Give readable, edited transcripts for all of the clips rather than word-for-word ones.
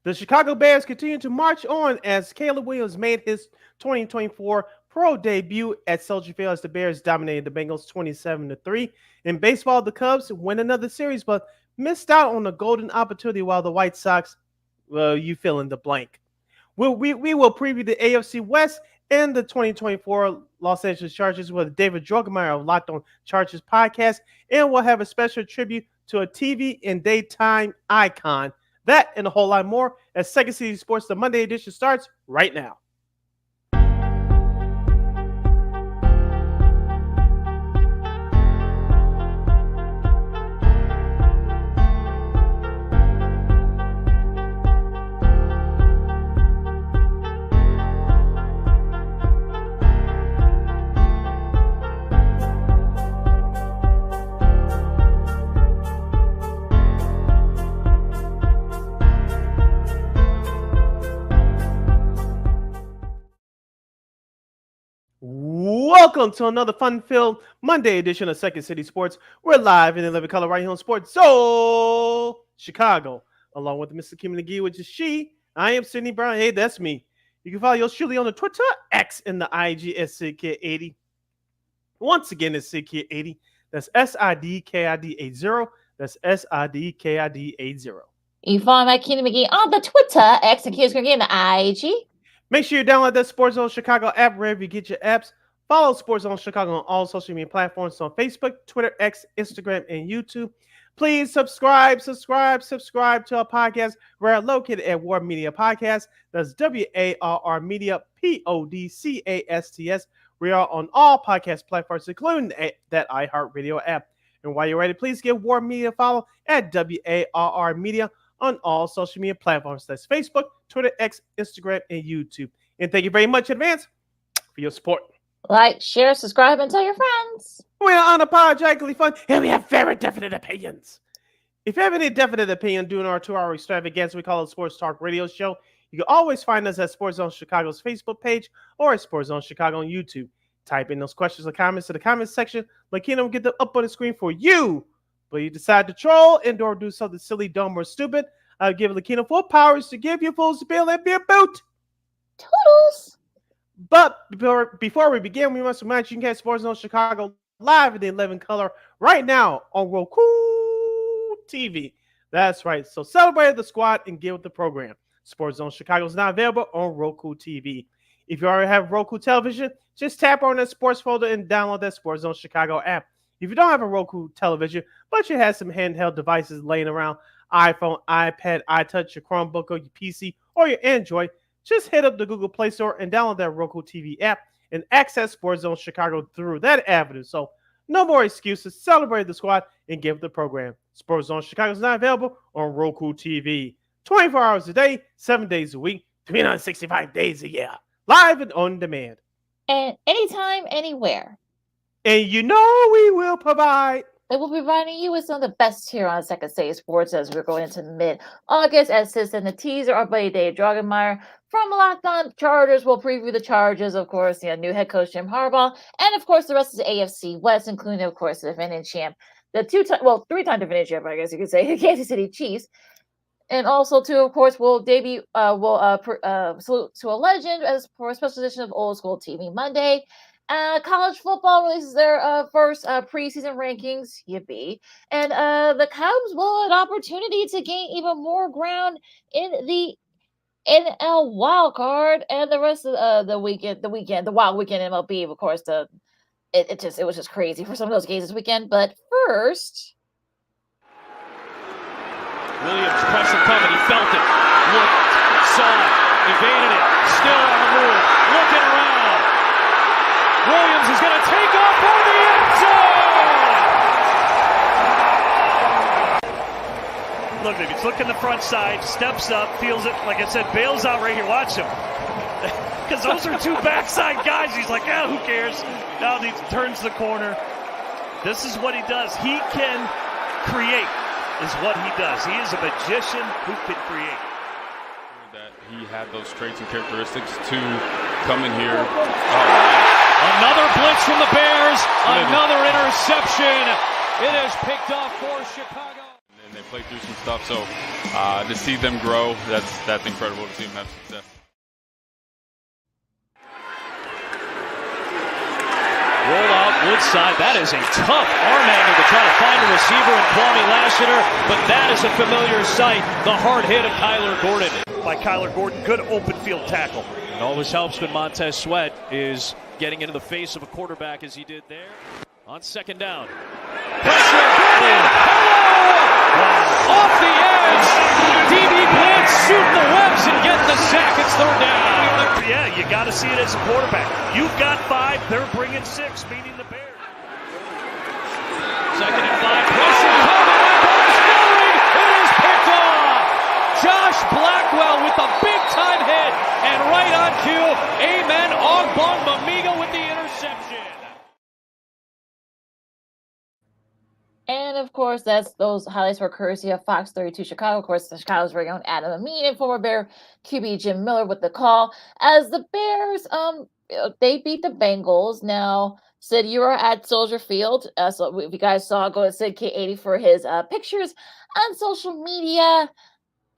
The Chicago Bears continue to march on as Caleb Williams made his 2024 pro debut at Soldier Field as the Bears dominated the Bengals 27-3. In baseball, the Cubs win another series but missed out on a golden opportunity while the White Sox, well, you fill in the blank. We will preview the AFC West and the 2024 Los Angeles Chargers with David Drogemeier of Locked On Chargers podcast, and we'll have a special tribute to a TV and daytime icon. That and a whole lot more as Second City Sports, the Monday edition, starts right now. Welcome to another fun-filled Monday edition of Second City Sports. We're live in the living color right here on Sports Soul Chicago, along with Mr. Kim McGee, which is she. I am Sydney Brown. Hey, that's me. You can follow yours truly on the Twitter, X, and the IG as SidKid80. Once again, it's SidKid80. That's SIDKID80. That's SIDKID80. You follow my Kim McGee on the Twitter, X, and Kim's McGee on the IG. Make sure you download that Sports Zone Chicago app wherever you get your apps. Follow Sports Zone Chicago on all social media platforms on Facebook, Twitter, X, Instagram, and YouTube. Please subscribe to our podcast. We're located at War Media Podcast. That's WARR Media, PODCASTS. We are on all podcast platforms, including that iHeartRadio app. And while you're ready, please give War Media a follow at WARR Media on all social media platforms. That's Facebook, Twitter, X, Instagram, and YouTube. And thank you very much in advance for your support. Like, share, subscribe, and tell your friends. We are unapologetically fun, and we have very definite opinions. If you have any definite opinion during our 2-hour extravaganza, we call it Sports Talk Radio Show. You can always find us at Sports Zone Chicago's Facebook page or at Sports Zone Chicago on YouTube. Type in those questions or comments to the comments section. Lakina will get them up on the screen for you. But you decide to troll and or do something silly, dumb, or stupid, I'll give Lakina full powers to give you full spiel and be a boot. Toodles. But before we begin, we must remind you can catch Sports Zone Chicago live in the 11 color right now on Roku TV. That's right. So celebrate the squad and get with the program. Sports Zone Chicago is now available on Roku TV. If you already have Roku television, just tap on that sports folder and download that Sports Zone Chicago app. If you don't have a Roku television, but you have some handheld devices laying around, iPhone, iPad, iTouch, your Chromebook, or your PC, or your Android, just hit up the Google Play Store and download that Roku TV app and access Sports Zone Chicago through that avenue. So no more excuses. Celebrate the squad and give the program. Sports Zone Chicago is now available on Roku TV. 24 hours a day, 7 days a week, 365 days a year. Live and on demand. And anytime, anywhere. And you know we will provide. They will be providing you with some of the best here on Second City Sports as we're going into mid-August. As sis in the teaser, our buddy Dave Drogemeier from Locked On Chargers will preview the Chargers, of course, new head coach Jim Harbaugh, and of course the rest of the AFC West, including of course the defending champ, the three-time defending champ, I guess you could say, the Kansas City Chiefs, and also too, of course, will debut salute to a legend as for a special edition of Old School TV Monday. College football releases their first preseason rankings, yippee. And the Cubs will have an opportunity to gain even more ground in the NL wild card and the rest of the wild weekend MLB. Of course, it was just crazy for some of those games this weekend. But first, Williams pressure coming. He felt it, looked, saw it, evaded it, still on the move, looking around. Williams is going to take off for the end zone! Look, he's looking the front side, steps up, feels it, like I said, bails out right here. Watch him. Because those are two backside guys. He's like, who cares? Now he turns the corner. This is what he does. He can create, is what he does. He is a magician who can create. That he had those traits and characteristics to come in here. Another blitz from the Bears. Another interception. It is picked off for Chicago. And they play through some stuff. So to see them grow, that's incredible to see them have success. Roll out Woodside. That is a tough arm angle to try to find a receiver in Kwame Lassiter, but that is a familiar sight. The hard hit of Kyler Gordon. By Kyler Gordon, good open field tackle. And all this helps when Montez Sweat is getting into the face of a quarterback as he did there. On second down. Pressure, off the edge. DB blitz, shooting the webs and getting the sack. It's third down. Yeah, you got to see it as a quarterback. You've got 5, they're bringing 6, meaning the Bears. Second and 5, pressure coming, that ball is going. It is picked off. Josh Blackwell with a big-time hit, and right on cue, Amen Ogbongbemiga with the interception. And of course, those highlights were courtesy of Fox 32 Chicago. Of course, the Chicago's very own Adam Amin and former Bear QB Jim Miller with the call. As the Bears, they beat the Bengals. Now, Sid, you were at Soldier Field. So if you guys saw, go to Sid K80 for his pictures on social media.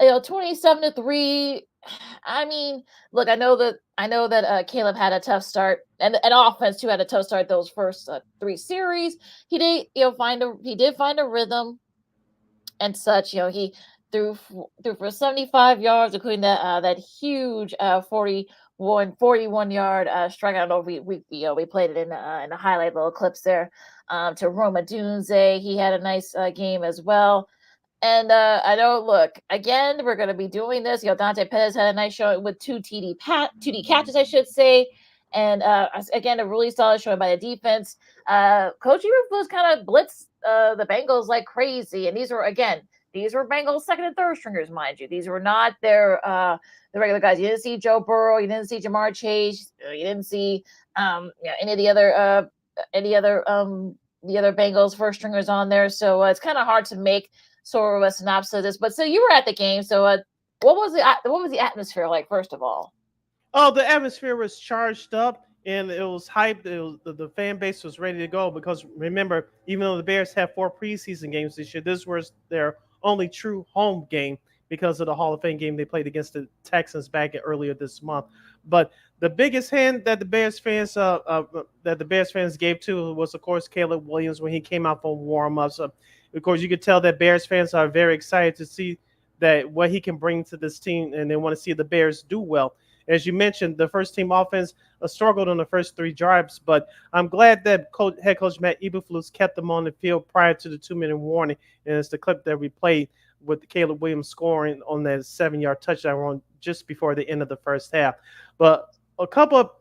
27-3. I mean, look, I know that Caleb had a tough start, and offense too had a tough start those first 3 series. He did, find a rhythm and such. He threw for 75 yards, including that huge 41 yard strike. I don't know if we played it in the highlight little clips there to Roma Dunze. He had a nice game as well. And I know, look, again, we're going to be doing this. Dante Pettis had a nice showing with 2 TD catches, I should say. And again, a really solid showing by the defense. Coach Eberflus kind of blitzed the Bengals like crazy. And these were Bengals second and third stringers, mind you. These were not the regular guys. You didn't see Joe Burrow. You didn't see Jamar Chase. You didn't see any of the other Bengals first stringers on there. So it's kind of hard to make sort of a synopsis of this, but so you were at the game. So what was the atmosphere like, first of all? Oh, the atmosphere was charged up and it was hyped. The fan base was ready to go because remember, even though the Bears have 4 preseason games this year, this was their only true home game because of the Hall of Fame game they played against the Texans back earlier this month. But the biggest hand that the Bears fans gave to was, of course, Caleb Williams when he came out for warm-ups. Of course, you could tell that Bears fans are very excited to see that what he can bring to this team, and they want to see the Bears do well. As you mentioned, the first team offense struggled on the first 3 drives, but I'm glad that head coach Matt Eberflus kept them on the field prior to the 2-minute warning, and it's the clip that we played with Caleb Williams scoring on that 7-yard touchdown run just before the end of the first half. But a couple of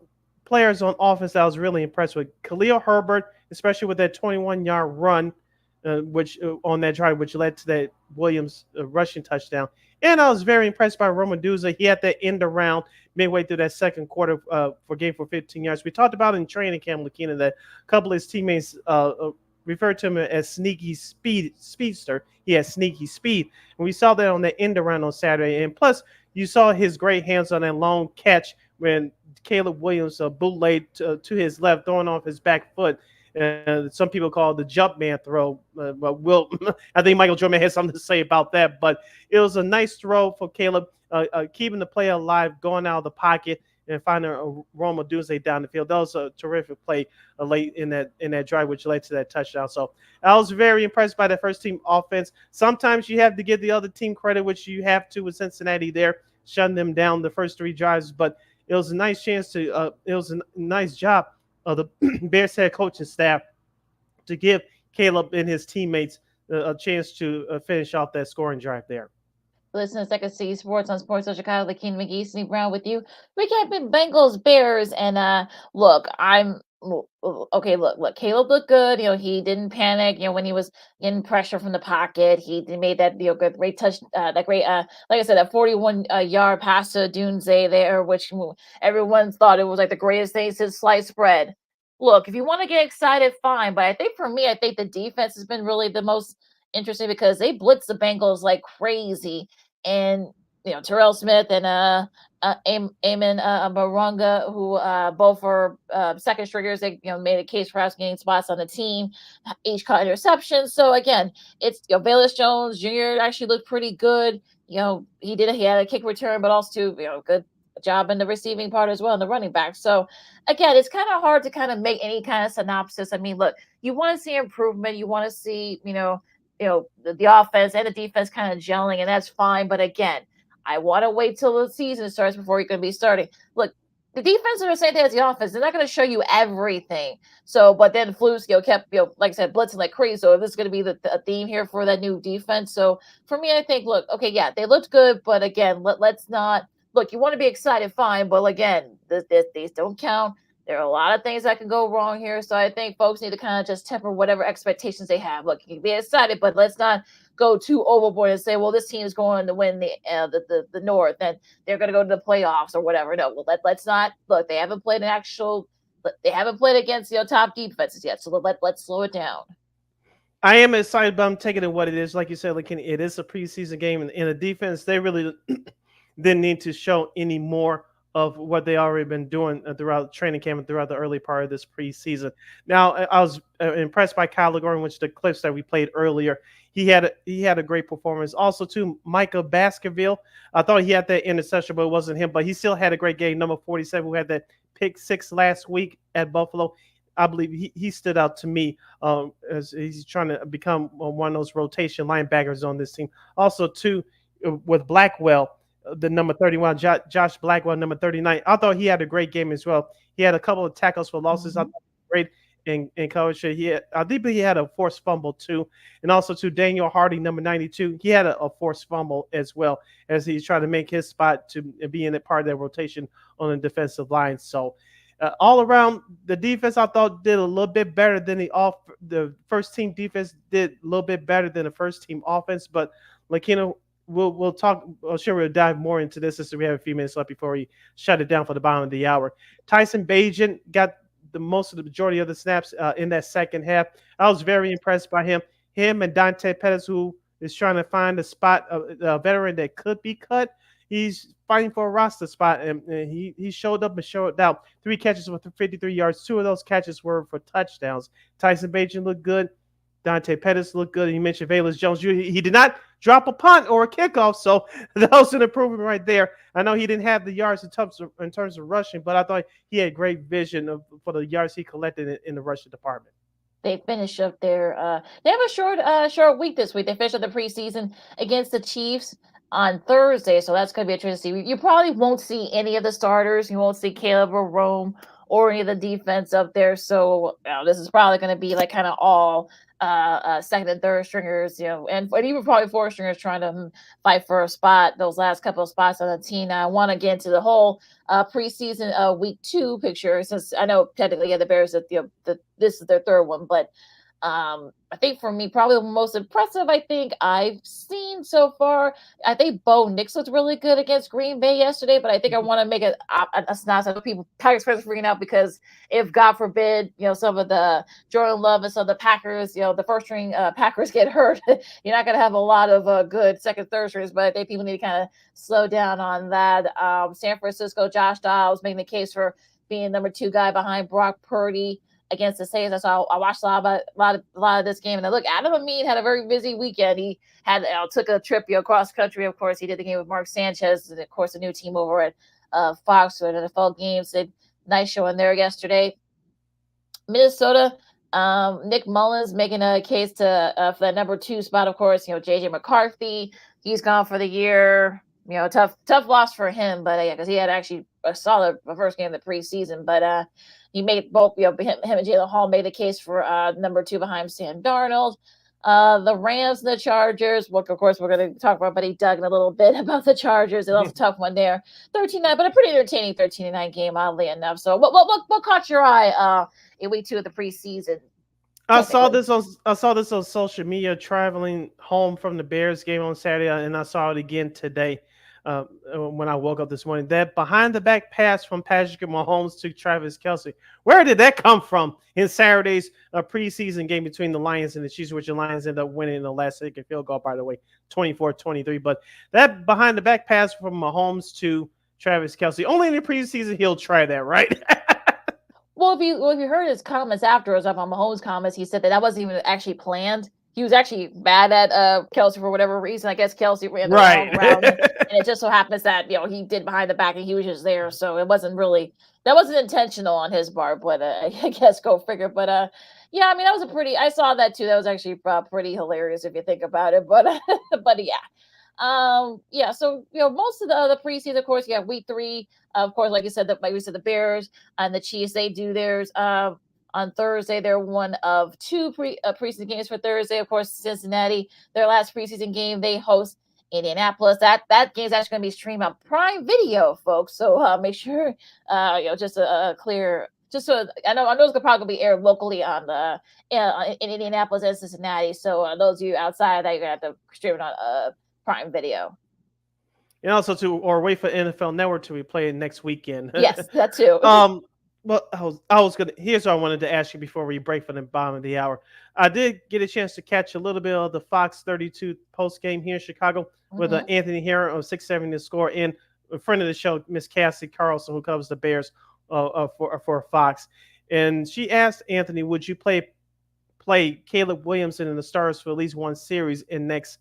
players on offense I was really impressed with. Khalil Herbert, especially with that 21-yard run, which on that drive, which led to that Williams rushing touchdown. And I was very impressed by Roma Dunze. He had that end around midway through that second quarter for 15 yards. We talked about in training camp, Lakina, that a couple of his teammates referred to him as sneaky speedster. He had sneaky speed. And we saw that on the end around on Saturday. And plus, you saw his great hands on that long catch when Caleb Williams bootlegged to his left, throwing off his back foot. Some people call it the jump man throw. I think Michael Drogemeier has something to say about that. But it was a nice throw for Caleb, keeping the play alive, going out of the pocket, and finding Roma Dunze down the field. That was a terrific play late in that drive, which led to that touchdown. So I was very impressed by the first team offense. Sometimes you have to give the other team credit, which you have to with Cincinnati there, shutting them down the first 3 drives. But it was a nice chance to. It was a nice job of the Bears head coaching staff to give Caleb and his teammates a chance to finish off that scoring drive there. Listen to Second City Sports on Sports of Chicago. Lakina McGee, Sydney Brown with you. Recapping Bengals Bears, and look, Look, Caleb looked good. He didn't panic. When he was getting pressure from the pocket, he made that great touch, like I said, that 41-yard pass to Dunze there, which everyone thought it was like the greatest thing since sliced bread. Look, if you want to get excited, fine. But I think the defense has been really the most interesting because they blitzed the Bengals like crazy. And Terrell Smith and Eamon Moronga, who both are second stringers. They made a case for us getting spots on the team. Each caught interceptions. So again, it's Velus Jones Jr. actually looked pretty good. He had a kick return, but also good job in the receiving part as well, in the running back. So again, it's kind of hard to kind of make any kind of synopsis. I mean, look, you want to see improvement. You want to see the offense and the defense kind of gelling, and that's fine. But again, I want to wait till the season starts before you're going to be starting. Look, the defense are the same thing as the offense. They're not going to show you everything. So, but then Flus, kept, like I said, blitzing like crazy. So this is going to be the theme here for that new defense. So for me, I think, look, okay, yeah, they looked good, but again, let's not look. You want to be excited, fine, but again, these don't count. There are a lot of things that can go wrong here. So I think folks need to kind of just temper whatever expectations they have. Look, you can be excited, but let's not go too overboard and say, well, this team is going to win the North and they're going to go to the playoffs or whatever. No, well, let's not look. They haven't played against top defenses yet, so let's slow it down. I am excited, but I'm taking it what it is. Like you said, like it is a preseason game, and in the defense, they really didn't need to show any more of what they already been doing throughout training camp and throughout the early part of this preseason. Now, I was impressed by Kyler Gordon, which the clips that we played earlier. He had a great performance. Also, too, Micah Baskerville. I thought he had that interception, but it wasn't him. But he still had a great game. Number 47, who had that pick 6 last week at Buffalo. I believe he stood out to me as he's trying to become one of those rotation linebackers on this team. Also, too, with Blackwell, the number 31, Josh Blackwell, number 39. I thought he had a great game as well. He had a couple of tackles for losses. I thought great in coverage. I think he had a forced fumble too. And also to Daniel Hardy, number 92. He had a forced fumble as well as he's trying to make his spot to be in a part of that rotation on the defensive line. So all around, the defense I thought did a little bit better than the first team defense did a little bit better than the first team offense. But Lakina, we'll talk. I'm sure we'll dive more into this as we have a few minutes left before we shut it down for the bottom of the hour. Tyson Bagent got the majority of the snaps in that second half. I was very impressed by him. Him and Dante Pettis, who is trying to find a spot, a veteran that could be cut. He's fighting for a roster spot, and he showed up and showed out. 3 catches for 53 yards. 2 of those catches were for touchdowns. Tyson Bagent looked good. Dante Pettis looked good. He mentioned Velus Jones. He did not drop a punt or a kickoff, so that was an improvement right there. I know he didn't have the yards in terms of rushing, but I thought he had great vision for the yards he collected in the rushing department. They finished up their they have a short week this week. They finished up the preseason against the Chiefs on Thursday, so that's going to be interesting to see. You probably won't see any of the starters. You won't see Caleb or Rome or any of the defense up there. So this is probably going to be like kind of all second and third stringers, and even probably fourth stringers trying to fight for a spot. Those last couple of spots on the team. Now I want to get into the whole preseason week 2 picture, since I know technically the Bears this is their third one, but I think for me, probably the most impressive I think I've seen so far. I think Bo Nix looked really good against Green Bay yesterday, but I think I want to make a snap. I know people, Packers fans are freaking out because if God forbid, some of the Jordan Love and some of the Packers, the first string Packers get hurt, you're not going to have a lot of good second, third strings, but I think people need to kind of slow down on that. San Francisco, Josh Dobbs making the case for being number 2 guy behind Brock Purdy against the Saints. I watched a lot of this game, and look, Adam Amin had a very busy weekend. He had took a trip across country. Of course, he did the game with Mark Sanchez, and of course, a new team over at Fox for NFL games. Did nice showing there yesterday. Minnesota, Nick Mullins making a case to for that number 2 spot. Of course, JJ McCarthy, he's gone for the year. Tough loss for him, but because he had actually a solid first game of the preseason, but he made both, him and Jalen Hall made a case for number 2 behind Sam Darnold. The Rams and the Chargers, of course, we're going to talk about Buddy Duggan a little bit about the Chargers. It was a tough one there. 13-9, but a pretty entertaining 13-9 game, oddly enough. So what caught your eye in week 2 of the preseason? I saw this on social media, traveling home from the Bears game on Saturday, and I saw it again today. when I woke up this morning. That behind the back pass from Patrick Mahomes to Travis Kelce. Where did that come from in Saturday's preseason game between the Lions and the Chiefs, which the Lions ended up winning in the last second field goal, by the way, 24-23. But that behind the back pass from Mahomes to Travis Kelce, only in the preseason he'll try that, right? Well, if you heard his comments afterwards, on Mahomes' comments, he said that wasn't even actually planned. He was actually mad at Kelce for whatever reason. I guess Kelce ran the wrong route, and it just so happens that he did behind the back and he was just there, so it wasn't really intentional on his part. But I guess go figure. But yeah, I mean that was I saw that too. That was actually pretty hilarious if you think about it. But but yeah. Yeah, so most of the preseason, of course, you have week 3. Of course, like we said, the Bears and the Chiefs, they do theirs on Thursday. They're one of 2 preseason games for Thursday. Of course, Cincinnati, their last preseason game, they host Indianapolis. That game is actually going to be streamed on Prime Video, folks. So make sure just a clear. Just so I know it's gonna probably be aired locally on the in Indianapolis and Cincinnati. So those of you outside that, you're gonna have to stream it on Prime Video. And also wait for NFL Network to replay it next weekend. Yes, that too. Well, I was gonna. Here's what I wanted to ask you before we break for the bottom of the hour. I did get a chance to catch a little bit of the Fox 32 post game here in Chicago with Anthony Herron on 670 to score, and a friend of the show, Miss Cassie Carlson, who covers the Bears for Fox, and she asked Anthony, "Would you play Caleb Williamson in the Stars for at least one series in next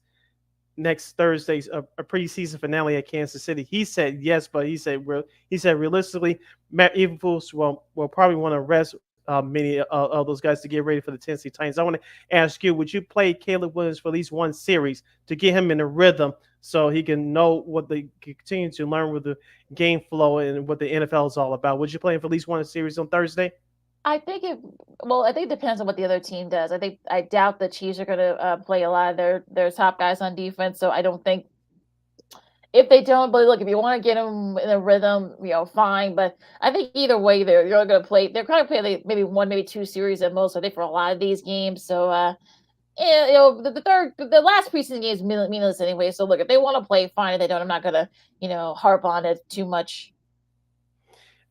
Thursday's a preseason finale at Kansas City?" He said yes, but he said realistically, Matt Eberflus will probably want to rest many of those guys to get ready for the Tennessee Titans. I want to ask you, would you play Caleb Williams for at least one series to get him in a rhythm so he can know what they continue to learn with the game flow and what the NFL is all about? Would you play him for at least one series on Thursday? I think it depends on what the other team does. I doubt the Chiefs are going to play a lot of their top guys on defense. So I don't think if they don't. But look, if you want to get them in a rhythm, fine. But I think either way, they're going to play. They're going to play maybe 1, maybe 2 series at most. I think for a lot of these games. So the last preseason game is meaningless anyway. So look, if they want to play, fine. If they don't, I'm not going to harp on it too much.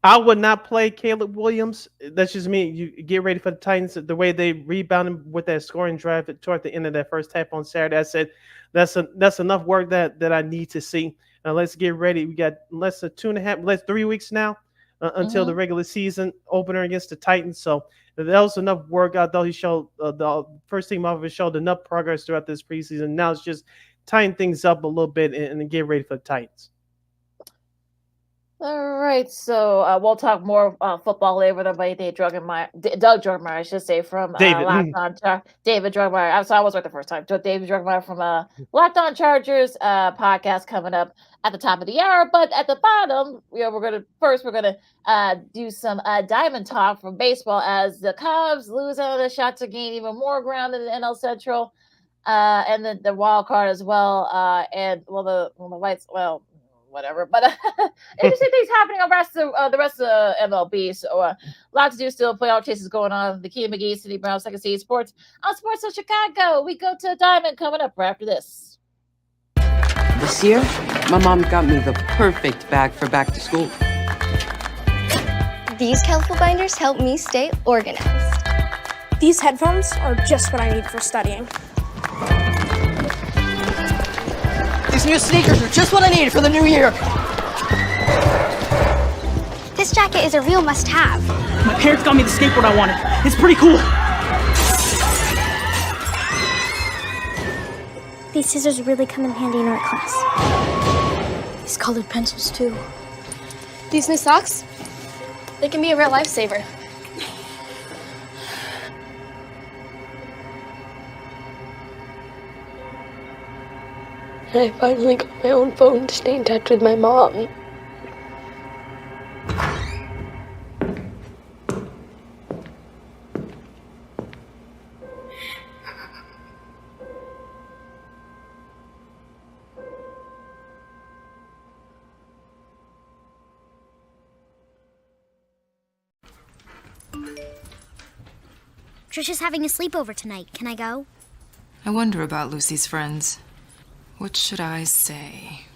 I would not play Caleb Williams. That's just me. You get ready for the Titans. The way they rebounded with that scoring drive toward the end of that first half on Saturday, I said that's enough work that I need to see. Let's get ready. We got less than 3 weeks now until the regular season opener against the Titans. So that was enough work. Although he showed the first team offense showed enough progress throughout this preseason. Now it's just tying things up a little bit and get ready for the Titans. All right, so we'll talk more football later with everybody. Doug Drogemeier, I should say, from David Drogemeier. So I was right the first time. David Drogemeier from Locked On Chargers podcast coming up at the top of the hour. But at the bottom, we're gonna do some diamond talk from baseball as the Cubs lose out of the shot to gain even more ground in the NL Central, and the wild card as well. And the Whites, whatever, but interesting things happening on the rest of MLB. So a lot to do still. Playoff chases going on. The Key McGee, City Brown, Second City Sports on Sports of Chicago. We go to Diamond coming up right after this. This year, my mom got me the perfect bag for back to school. These colorful binders help me stay organized. These headphones are just what I need for studying. These new sneakers are just what I needed for the new year. This jacket is a real must-have. My parents got me the skateboard I wanted. It's pretty cool. These scissors really come in handy in art class. These colored pencils, too. These new socks, they can be a real lifesaver. I finally got my own phone to stay in touch with my mom. Trisha's having a sleepover tonight. Can I go? I wonder about Lucy's friends. What should I say?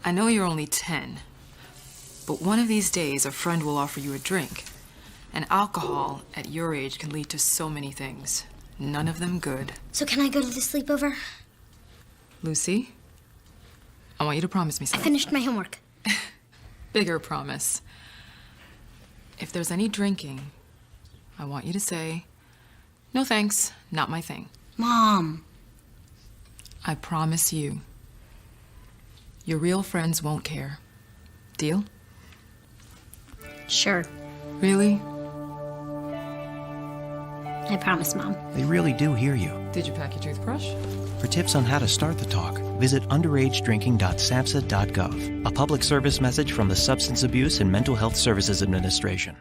I know you're only 10, but one of these days a friend will offer you a drink. And alcohol at your age can lead to so many things. None of them good. So can I go to the sleepover? Lucy, I want you to promise me I something. finished my homework. Bigger promise. If there's any drinking, I want you to say, "No thanks, not my thing." Mom. I promise you. Your real friends won't care. Deal? Sure. Really? I promise, Mom. They really do hear you. Did you pack your toothbrush? For tips on how to start the talk, visit underagedrinking.samhsa.gov, a public service message from the Substance Abuse and Mental Health Services Administration.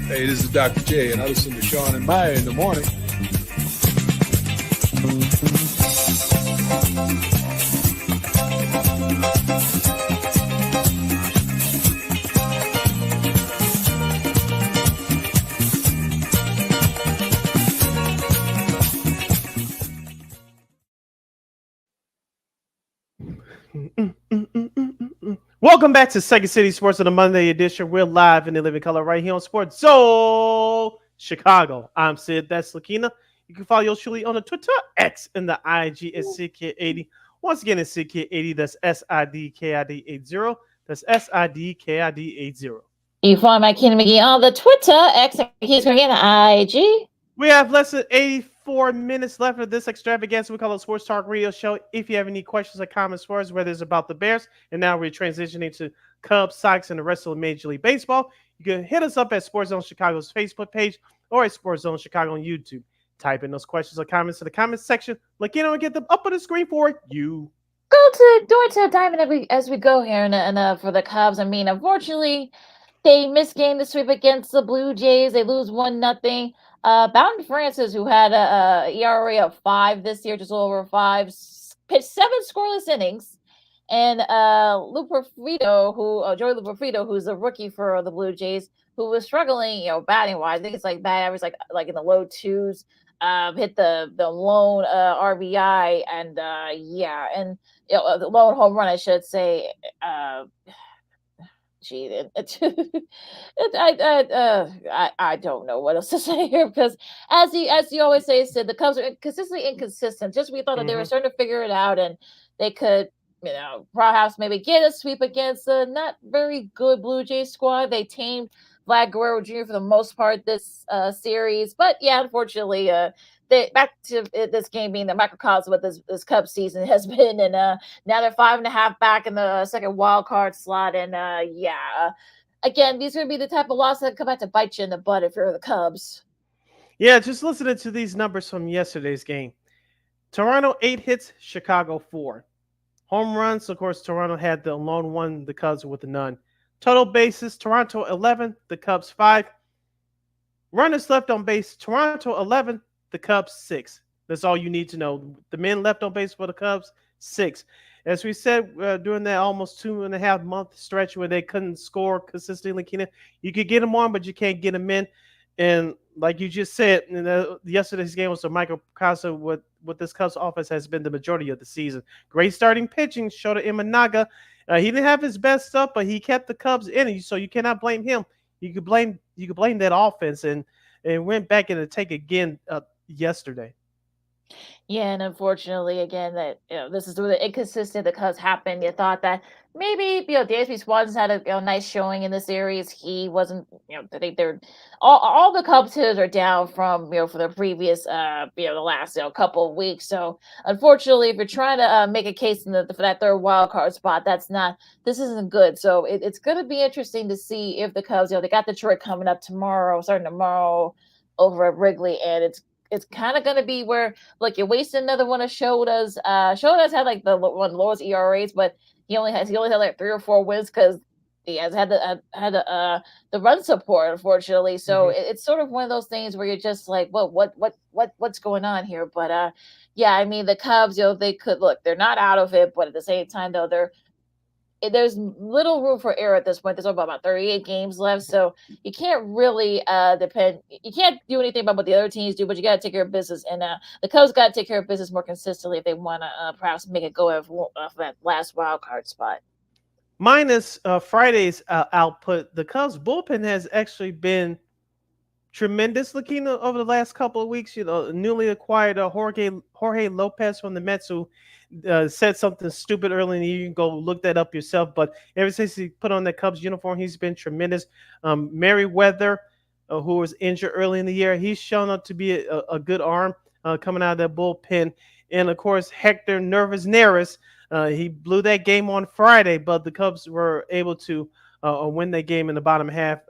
Hey, this is Dr. J, and I listen to Sean and Maya in the morning. Welcome back to Second City Sports on the Monday edition. We're live in the living color right here on Sports Zone Chicago. I'm Sid. That's Lakina. You can follow yours truly on the Twitter, X, and the IG at SidKid80. Once again, it's SidKid80. That's SIDKID80. That's SIDKID80. You can follow my Keena McGee on the Twitter, X, and he's going to get the IG. We have less than 84 minutes left of this extravaganza we call a Sports Talk Radio Show. If you have any questions or comments for us, whether it's about the Bears, and now we're transitioning to Cubs, Sox, and the rest of Major League Baseball, you can hit us up at Sports Zone Chicago's Facebook page or at Sports Zone Chicago on YouTube. Type in those questions or comments in the comments section. Like, you know, and get them up on the screen for you. Go to Diamond as we go here, and for the Cubs. I mean, unfortunately, they missed game this week against the Blue Jays. They lose 1-0. Bowden Francis, who had a ERA of 5 this year, just a little over 5, pitched 7 scoreless innings. And Joey Lupafrito, who's a rookie for the Blue Jays, who was struggling, batting wise. I think it's like bad average, like in the low 2s. Hit the lone RBI and the lone home run, I should say. I don't know what else to say here, because as you always say, Sid, the Cubs are consistently inconsistent. Just we thought that they were starting to figure it out, and they could, perhaps maybe get a sweep against a not very good Blue Jays squad. They tamed Vlad Guerrero Jr. for the most part this series, but yeah, unfortunately, back to this game being the microcosm of this Cubs season has been, and now they're 5.5 back in the second wild card slot, and again, these are going to be the type of losses that come back to bite you in the butt if you're the Cubs. Yeah, just listening to these numbers from yesterday's game. Toronto 8 hits, Chicago 4. Home runs, of course, Toronto had the lone one, the Cubs with none. Total bases, Toronto 11, the Cubs 5. Runners left on base, Toronto 11, the Cubs 6. That's all you need to know. The men left on base for the Cubs, 6. As we said, during that almost 2.5 month stretch where they couldn't score consistently, you could get them on, but you can't get them in. And like you just said, yesterday's game was a microcosm what this Cubs offense has been the majority of the season. Great starting pitching, Shota Imanaga. He didn't have his best stuff, but he kept the Cubs in it, so you cannot blame him. You could blame that offense, and went back in the tank again yesterday. Yeah, and unfortunately, again, that this is where the inconsistent the Cubs happened. You thought that maybe Dansby Swanson's had a nice showing in the series. He wasn't, I think they're all the Cubs hitters are down from for the previous the last couple of weeks. So unfortunately, if you're trying to make a case for that third wild card spot, this isn't good. So it's going to be interesting to see if the Cubs, they got Detroit coming up starting tomorrow over at Wrigley, and it's kind of going to be where you're wasting another one of Shoda's. Shoda's had like the one lowest ERAs, but he only had like 3 or 4 wins because he has had the run support, unfortunately. So it's sort of one of those things where you're just like, well, what's going on here? But yeah, I mean the Cubs, they could look, they're not out of it, but at the same time though, there's little room for error at this point. There's about 38 games left, so you can't really depend. You can't do anything about what the other teams do, but you got to take care of business. And the Cubs got to take care of business more consistently if they want to perhaps make a go for that last wild card spot. Minus Friday's output, the Cubs bullpen has actually been tremendous looking over the last couple of weeks. Newly acquired Jorge Lopez from the Mets, who said something stupid early in the year. You can go look that up yourself. But ever since he put on that Cubs uniform, he's been tremendous. Merriweather, who was injured early in the year, he's shown up to be a good arm coming out of that bullpen. And of course, Hector Nervous Neris, he blew that game on Friday, but the Cubs were able to win that game in the bottom half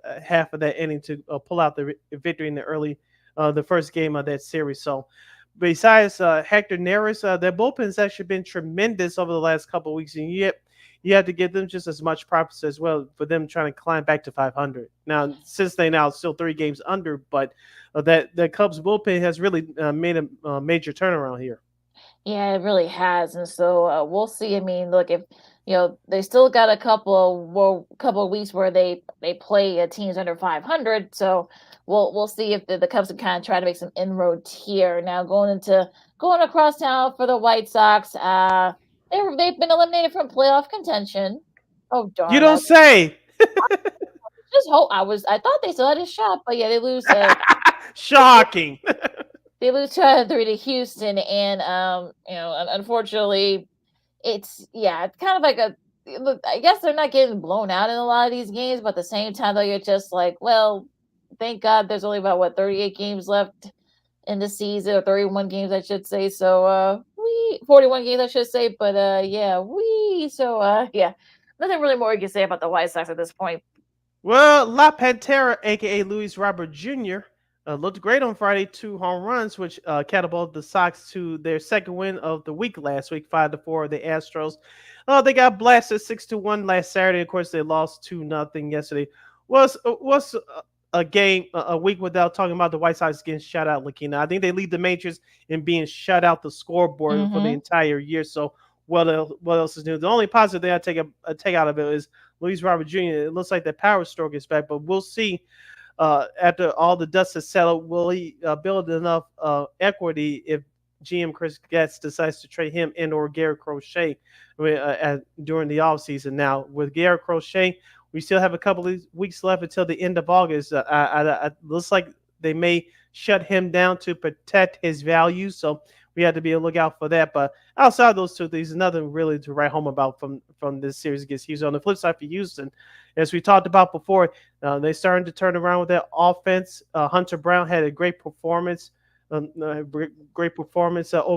of that inning to pull out the victory in the first game of that series. So besides Hector Neris, their bullpen's actually been tremendous over the last couple of weeks, and you have to give them just as much props as well for them trying to climb back to 500. Now, since they now still 3 games under, but that the Cubs bullpen has really made a major turnaround here. Yeah, it really has, and so we'll see. I mean, look, if they still got a couple of weeks where they play teams under 500, so we'll see if the Cubs can kind of try to make some inroad here. Now going across town for the White Sox, they've been eliminated from playoff contention. Oh darn! You don't say. Just hope I thought they still had a shot, but yeah, they lose. Shocking. They lose 2-3 to Houston, and unfortunately, it's kind of like I guess they're not getting blown out in a lot of these games, but at the same time, though, you're just like, well, thank God there's only about 38 games left in the season, or 31 games, I should say. So 41 games, I should say. But nothing really more you can say about the White Sox at this point. Well, La Pantera, aka Luis Robert Jr., looked great on Friday. 2 home runs, which catapulted the Sox to their second win of the week last week, 5-4 of the Astros. They got blasted 6-1 last Saturday. Of course, they lost 2-0 yesterday. Was a week without talking about the White Sox getting shut out, Lakina. I think they lead the majors in being shut out the scoreboard for the entire year. So what else is new? The only positive thing I take out of it is Luis Robert Jr. It looks like the power stroke is back, but we'll see. After all the dust has settled, will he build enough equity if GM Chris Getz decides to trade him and or Garrett Crochet during the offseason? Now, with Garrett Crochet, we still have a couple of weeks left until the end of August. It looks like they may shut him down to protect his value, so we have to be on the lookout for that. But outside of those two things, nothing really to write home about from this series against Houston. On the flip side for Houston, as we talked about before, they're starting to turn around with their offense. Hunter Brown had a great performance, over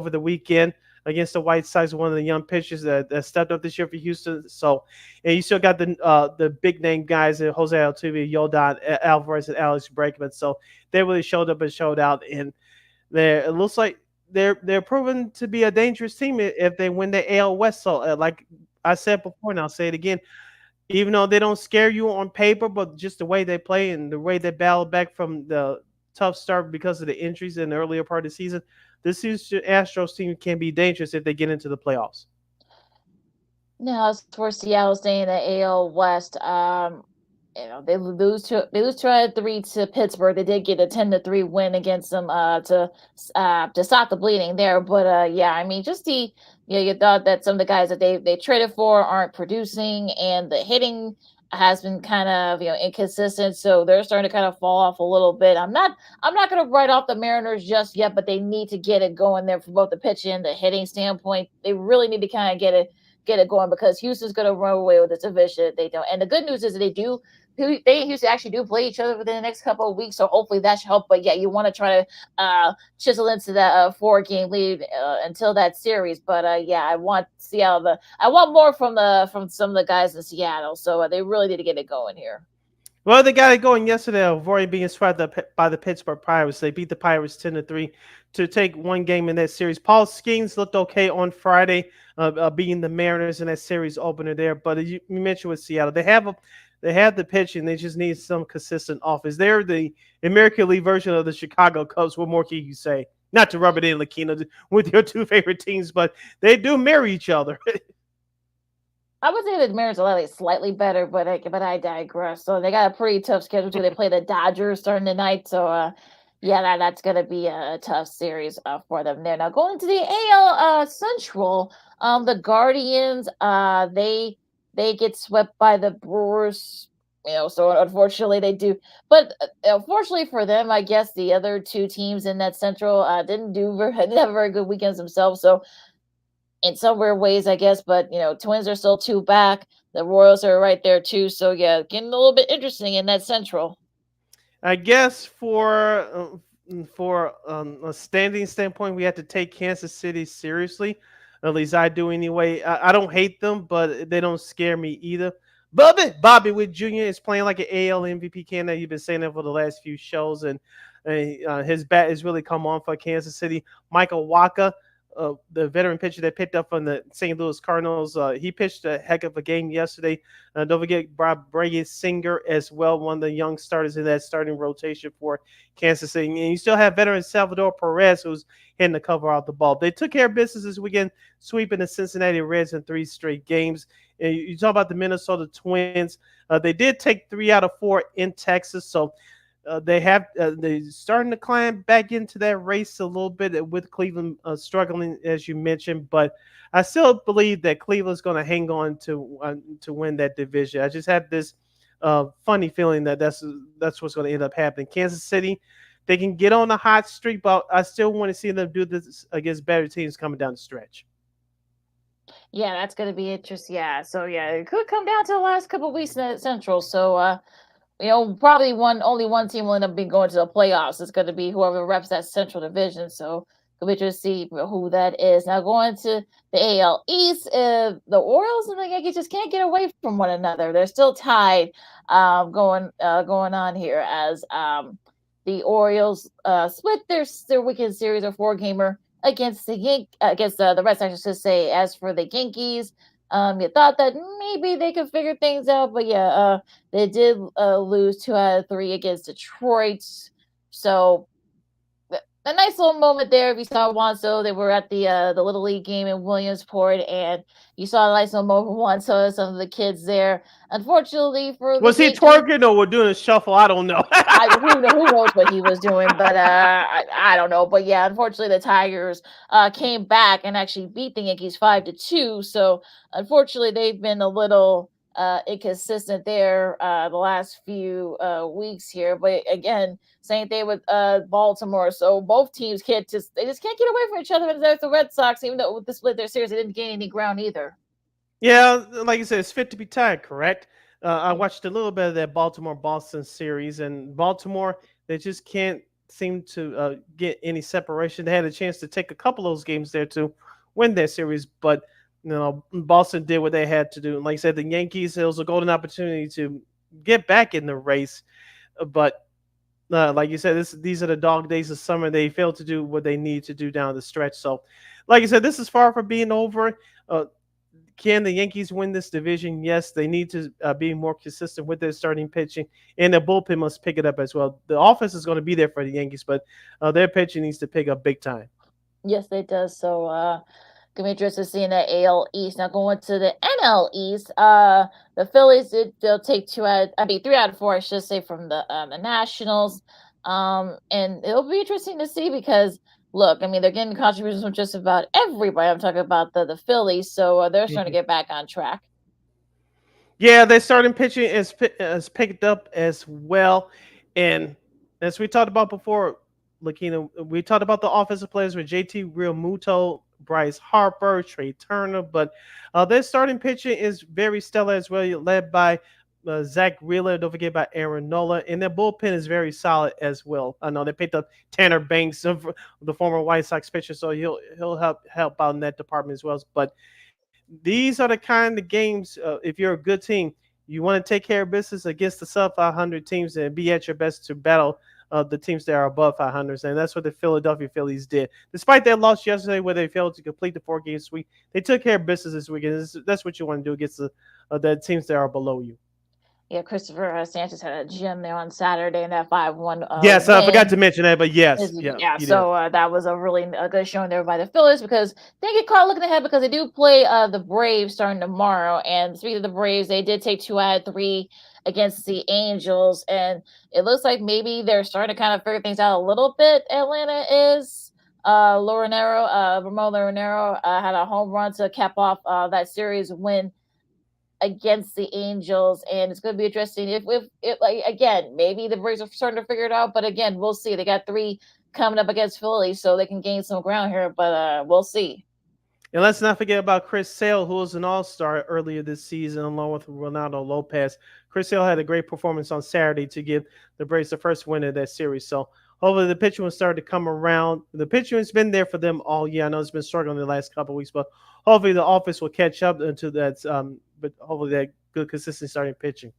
the weekend against the White Sox, one of the young pitchers that stepped up this year for Houston. So, and you still got the big name guys, Jose Altuve, Yordan Alvarez, and Alex Bregman. So they really showed up and showed out, and it looks like they're proven to be a dangerous team if they win the AL West. So, like I said before, and I'll say it again, even though they don't scare you on paper, but just the way they play and the way they battle back from the tough start because of the injuries in the earlier part of the season, this Houston Astros team can be dangerous if they get into the playoffs. Now, as for Seattle staying in the AL West, they lose 2-3 to Pittsburgh. They did get a 10-3 win against them to stop the bleeding there. But I mean, just you thought that some of the guys that they traded for aren't producing, and the hitting has been kind of inconsistent, so they're starting to kind of fall off a little bit. I'm not going to write off the Mariners just yet, but they need to get it going there from both the pitching and the hitting standpoint. They really need to kind of get it going because Houston's going to run away with this division. They don't. And the good news is that they and Houston actually do play each other within the next couple of weeks, so hopefully that should help. But yeah, you want to try to chisel into that 4-game lead until that series. But yeah, I want Seattle. I want more from some of the guys in Seattle. So they really need to get it going here. Well, they got it going yesterday, avoiding being swept by the Pittsburgh Pirates. They beat the Pirates 10-3 to take one game in that series. Paul Skeens looked okay on Friday, beating the Mariners in that series opener there. But you mentioned with Seattle, they have the pitching. They just need some consistent offense. They're the American League version of the Chicago Cubs. What more can you say? Not to rub it in, Lakina, with your two favorite teams, but they do mirror each other. I would say the Mariners are slightly better, but I digress. So they got a pretty tough schedule too. They play the Dodgers starting tonight, so yeah, that's gonna be a tough series for them there. Now going to the AL Central, the Guardians they get swept by the Brewers. So unfortunately they do. But unfortunately for them, I guess the other two teams in that Central didn't have very good weekends themselves. So in some weird ways, I guess, but Twins are still 2 back. The Royals are right there too. So yeah, getting a little bit interesting in that Central. I guess for a standing standpoint, we have to take Kansas City seriously. At least I do anyway. I don't hate them, but they don't scare me either. Bobby Witt Jr. is playing like an AL MVP candidate. You've been saying that for the last few shows, and his bat has really come on for Kansas City. Michael Wacha, the veteran pitcher they picked up from the St. Louis Cardinals. He pitched a heck of a game yesterday. Don't forget Bob Brady Singer as well, one of the young starters in that starting rotation for Kansas City. And you still have veteran Salvador Perez, who's hitting the cover off the ball. They took care of business this weekend, sweeping the Cincinnati Reds in 3 straight games. And you talk about the Minnesota Twins. They did take 3 out of 4 in Texas, so they're starting to climb back into that race a little bit with Cleveland struggling, as you mentioned. But I still believe that Cleveland's going to hang on to win that division. I just have this funny feeling that that's what's going to end up happening. Kansas City, they can get on a hot streak, but I still want to see them do this against better teams coming down the stretch. Yeah, that's going to be interesting. Yeah, so yeah, it could come down to the last couple of weeks in the Central. So probably only one team will end up being going to the playoffs. It's going to be whoever reps that Central Division. So it'll be interesting to see who that is. Now going to the AL East, the Orioles and the Yankees just can't get away from one another. They're still tied, going on here as the Orioles split their weekend series, or 4-gamer against the Red Sox, I should say. As for the Yankees, you thought that maybe they could figure things out, but yeah, they did lose 2 out of 3 against Detroit. So a nice little moment there. If you saw Wanso, they were at the Little League game in Williamsport, and you saw a nice little moment from Wanso, some of the kids there. Unfortunately for was he twerking or doing a shuffle? I don't know. who knows what he was doing, but I don't know. But yeah, unfortunately the Tigers came back and actually beat the Yankees 5-2. So unfortunately they've been a little inconsistent there the last few weeks here. But again, same thing with Baltimore. So both teams just can't get away from each other. And there's the Red Sox, even though with the split their series, they didn't gain any ground either. Yeah, like you said, it's fit to be tied, correct? I watched a little bit of that Baltimore-Boston series, and Baltimore, they just can't seem to get any separation. They had a chance to take a couple of those games there to win their series, but Boston did what they had to do. And like I said, the Yankees, it was a golden opportunity to get back in the race, but like you said, these are the dog days of summer. They failed to do what they need to do down the stretch. So, like you said, this is far from being over. Can the Yankees win this division? Yes, they need to be more consistent with their starting pitching, and the bullpen must pick it up as well. The offense is going to be there for the Yankees, but their pitching needs to pick up big time. Yes, it does. So, gonna be interested to see in the AL East. Now going to the NL East, the Phillies they'll take 3 out of 4, I should say, from the Nationals, and it'll be interesting to see because. Look, I mean, they're getting contributions from just about everybody. I'm talking about the Phillies, so they're starting to get back on track. Yeah, their starting pitching is picked up as well. And as we talked about before, Lakina, we talked about the offensive players with JT Realmuto, Bryce Harper, Trey Turner, but their starting pitching is very stellar as well, led by Zach Wheeler. Don't forget about Aaron Nola, and their bullpen is very solid as well. I know they picked up Tanner Banks, the former White Sox pitcher, so he'll help out in that department as well. But these are the kind of games, if you're a good team, you want to take care of business against the sub 500 teams and be at your best to battle the teams that are above 500. And that's what the Philadelphia Phillies did. Despite their loss yesterday where they failed to complete the 4-game sweep, they took care of business this weekend. That's what you want to do against the teams that are below you. Yeah, Christopher Sanchez had a gym there on Saturday in that 5-1 yes, win. I forgot to mention that, but yes. So that was a really good showing there by the Phillies because they get caught looking ahead because they do play the Braves starting tomorrow. And speaking of the Braves, they did take 2 out of 3 against the Angels. And it looks like maybe they're starting to kind of figure things out a little bit, Atlanta is. Ramon Laurinero had a home run to cap off that series win against the Angels, and it's going to be interesting if like again, maybe the Braves are starting to figure it out, but again, we'll see. They got 3 coming up against Philly, so they can gain some ground here, but we'll see. And let's not forget about Chris Sale, who was an all-star earlier this season along with Ronaldo Lopez. Chris Sale had a great performance on Saturday to give the Braves the first win of that series. So hopefully the pitching will start to come around. The pitching has been there for them all year. I know it's been struggling the last couple of weeks, but hopefully the offense will catch up to that. But hopefully that good consistent starting pitching.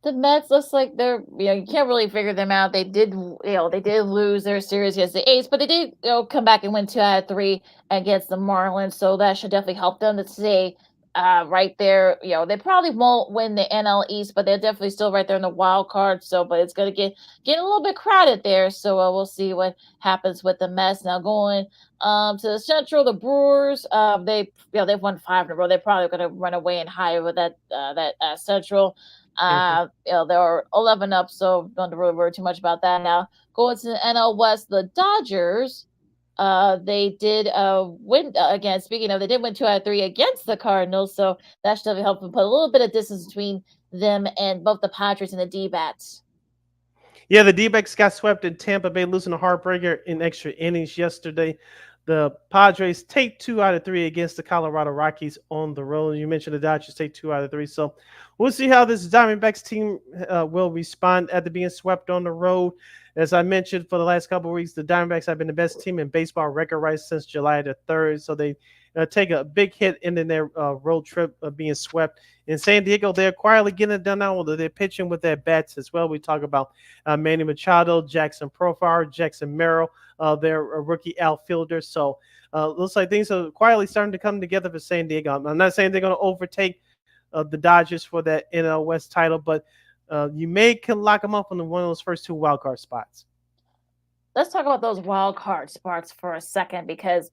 The Mets looks like they're, you can't really figure them out. They did lose their series against the A's, but they did, come back and win 2 out of 3 against the Marlins. So that should definitely help them to stay right there. They probably won't win the NL East, but they're definitely still right there in the wild card. So, but it's going to get a little bit crowded there. So we'll see what happens with the Mets. Now going to the Central, the Brewers, they've won 5 in a row. They're probably going to run away and high with that Central. They're 11 up, so don't really worry too much about that. Now going to the NL West, the Dodgers. They did win again. Speaking of, they did win 2 out of 3 against the Cardinals, so that should help them put a little bit of distance between them and both the Padres and the D-backs. Yeah, the D-backs got swept in Tampa Bay, losing a heartbreaker in extra innings yesterday. The Padres take 2 out of 3 against the Colorado Rockies on the road. You mentioned the Dodgers take 2 out of 3, so we'll see how this Diamondbacks team will respond after being swept on the road. As I mentioned, for the last couple of weeks, the Diamondbacks have been the best team in baseball record-wise since July the 3rd. So they take a big hit in their road trip of being swept. In San Diego, they're quietly getting it done now. They're pitching with their bats as well. We talk about Manny Machado, Jackson Profar, Jackson Merrill, their rookie outfielder. So looks like things are quietly starting to come together for San Diego. I'm not saying they're going to overtake the Dodgers for that NL West title, but you can lock them up on one of those first 2 wild card spots. Let's talk about those wild card spots for a second because,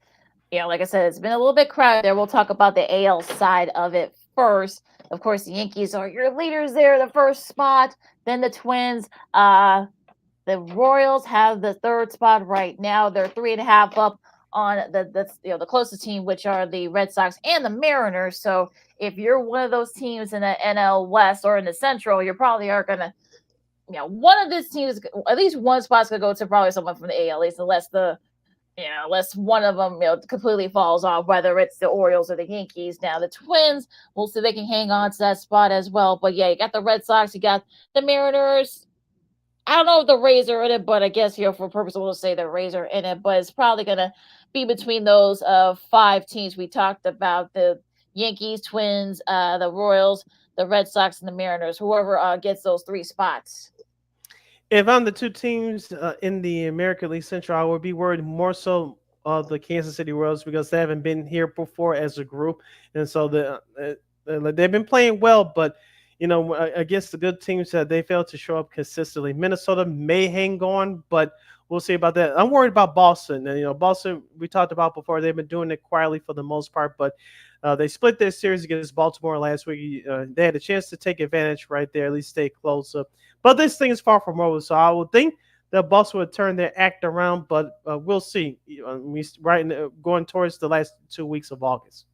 like I said, it's been a little bit crowded there. We'll talk about the AL side of it first. Of course, the Yankees are your leaders there, the first spot. Then the Twins. The Royals have the 3rd spot right now. They're 3.5 up on the closest team, which are the Red Sox and the Mariners. So if you're one of those teams in the NL West or in the Central, you probably are going to, one of these teams, at least one spot's going to go to probably someone from the AL East, unless one of them, completely falls off, whether it's the Orioles or the Yankees. Now the Twins, we'll see if they can hang on to that spot as well. But yeah, you got the Red Sox, you got the Mariners. I don't know if the Rays are in it, but I guess, for purpose, we'll say the Rays are in it. But it's probably going to be between those 5 teams we talked about, the Yankees, Twins, the Royals, the Red Sox, and the Mariners, whoever gets those 3 spots. If I'm the 2 teams in the American League Central, I would be worried more so of the Kansas City Royals because they haven't been here before as a group. And so they've been playing well, but against the good teams, they failed to show up consistently. Minnesota may hang on, but we'll see about that. I'm worried about Boston. And, Boston, we talked about before, they've been doing it quietly for the most part, but they split their series against Baltimore last week. They had a chance to take advantage right there, at least stay close. But this thing is far from over, so I would think that Boston would turn their act around, but we'll see. Going towards the last 2 weeks of August.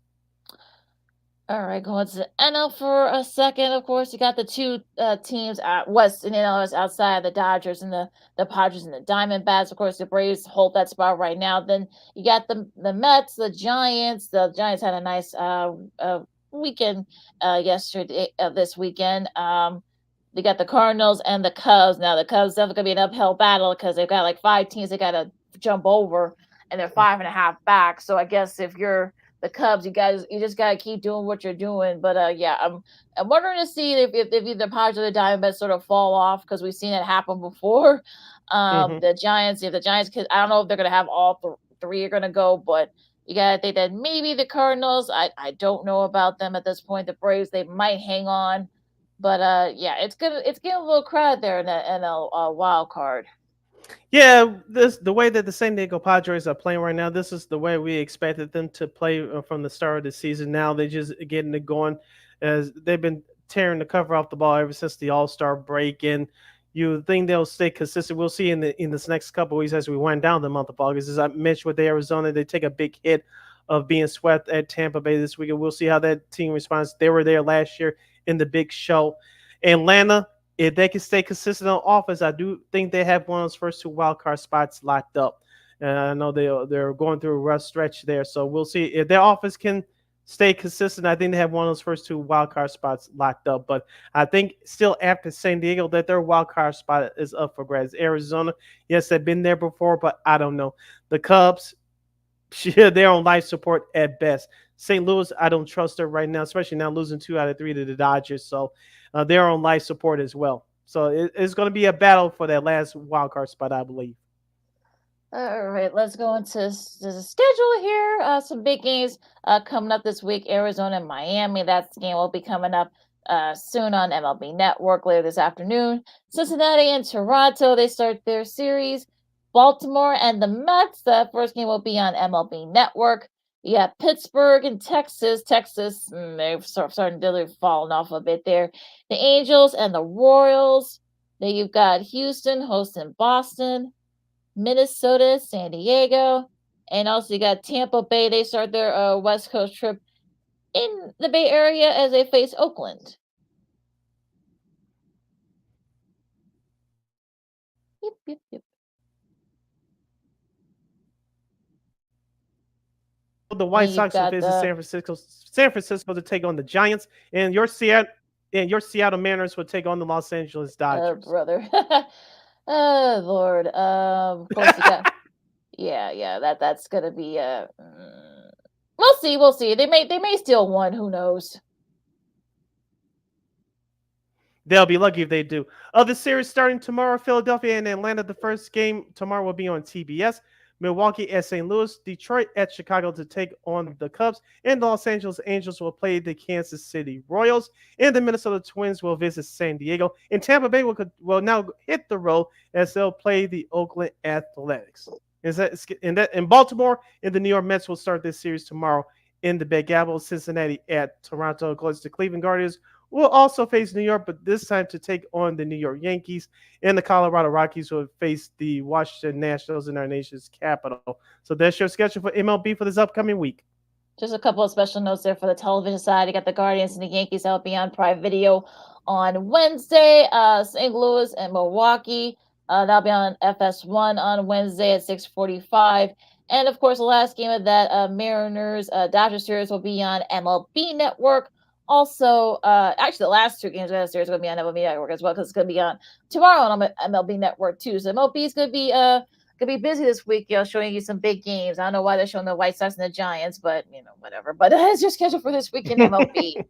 All right, going to the NL for a second. Of course, you got the two teams at West in the NL outside the Dodgers and the Padres and the Diamondbacks. Of course, the Braves hold that spot right now. Then you got the Mets, the Giants. The Giants had a nice weekend yesterday. This weekend, they got the Cardinals and the Cubs. Now the Cubs definitely gonna be an uphill battle because they've got like 5 teams they gotta jump over, and they're 5.5 back. So I guess if you're the Cubs, you just gotta keep doing what you're doing. But yeah, I'm wondering to see if either Padres or the Diamondbacks sort of fall off because we've seen it happen before. The Giants, if the Giants, I don't know if they're gonna have all three are gonna go, but you gotta think that maybe the Cardinals. I don't know about them at this point. The Braves, they might hang on, but yeah, it's getting a little crowded there in the NL wild card. Yeah, the way that the San Diego Padres are playing right now, this is the way we expected them to play from the start of the season. Now they just getting it going, as they've been tearing the cover off the ball ever since the All-Star break, and you think they'll stay consistent. We'll see in this next couple of weeks as we wind down the month of August. As I mentioned with Arizona, they take a big hit of being swept at Tampa Bay this weekend. We'll see how that team responds. They were there last year in the big show. Atlanta, if they can stay consistent on offense, I do think they have one of those first 2 wild card spots locked up. And I know they're going through a rough stretch there, so we'll see if their offense can stay consistent. I think they have one of those first 2 wild card spots locked up. But I think still after San Diego that their wild card spot is up for grabs. Arizona, yes, they've been there before, but I don't know. The Cubs, they're on life support at best. St. Louis, I don't trust her right now, especially now losing 2 out of 3 to the Dodgers. So they're on life support as well. So it's going to be a battle for that last wild card spot, I believe. All right, let's go into the schedule here. Some big games coming up this week. Arizona and Miami. That game will be coming up soon on MLB Network later this afternoon. Cincinnati and Toronto, they start their series. Baltimore and the Mets, the first game will be on MLB Network. You have Pittsburgh and Texas. They've starting to falling off a bit there. The Angels and the Royals. Then you've got Houston hosting Boston, Minnesota, San Diego, and also you got Tampa Bay. They start their West Coast trip in the Bay Area as they face Oakland. Yep. The White Sox will visit San Francisco to take on the Giants, and your Seattle Mariners will take on the Los Angeles Dodgers. Oh, brother. Oh, Lord. Of course you got that's gonna be we'll see. They may steal one, who knows. They'll be lucky if they do. The series starting tomorrow, Philadelphia and Atlanta. The first game tomorrow will be on TBS. Milwaukee at St. Louis, Detroit at Chicago to take on the Cubs, and the Los Angeles Angels will play the Kansas City Royals, and the Minnesota Twins will visit San Diego, and Tampa Bay will now hit the road as they'll play the Oakland Athletics. In Baltimore, and the New York Mets will start this series tomorrow in the Big Apple. Cincinnati at Toronto. Of course, the Cleveland Guardians will also face New York, but this time to take on the New York Yankees, and the Colorado Rockies will face the Washington Nationals in our nation's capital. So that's your schedule for MLB for this upcoming week. Just a couple of special notes there for the television side. You got the Guardians and the Yankees. That'll be on Prime Video on Wednesday. St. Louis and Milwaukee. That'll be on FS1 on Wednesday at 6:45. And, of course, the last game of that Mariners Dodgers series will be on MLB Network. Also, actually, the last 2 games of that series are going to be on MLB Network as well, because it's going to be on tomorrow on MLB Network too. So MLB is going to be busy this week, showing you some big games. I don't know why they're showing the White Sox and the Giants, but whatever. But it's your schedule for this week in MLB.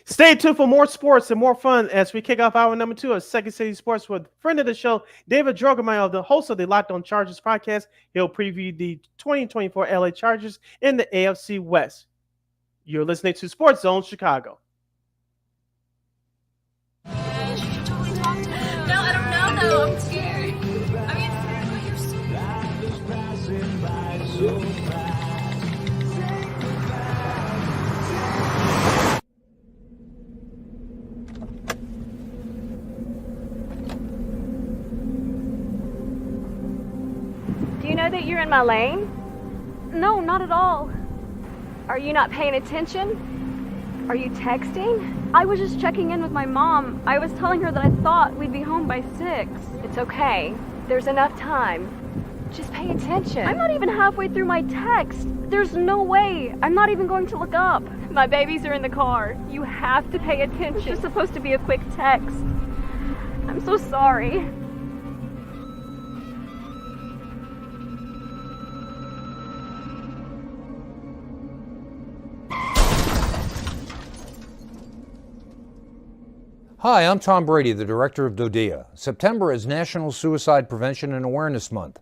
Stay tuned for more sports and more fun as we kick off hour number 2 of Second City Sports with friend of the show, David Drogemeier, the host of the Locked On Chargers podcast. He'll preview the 2024 LA Chargers in the AFC West. You're listening to Sports Zone Chicago. No, I don't know, though. I'm scared. I mean, you're so Do you know that you're in my lane? No, not at all. Are you not paying attention? Are you texting? I was just checking in with my mom. I was telling her that I thought we'd be home by 6. It's okay. There's enough time. Just pay attention. I'm not even halfway through my text. There's no way. I'm not even going to look up. My babies are in the car. You have to pay attention. It's just supposed to be a quick text. I'm so sorry. Hi, I'm Tom Brady, the director of DODEA. September is National Suicide Prevention and Awareness Month.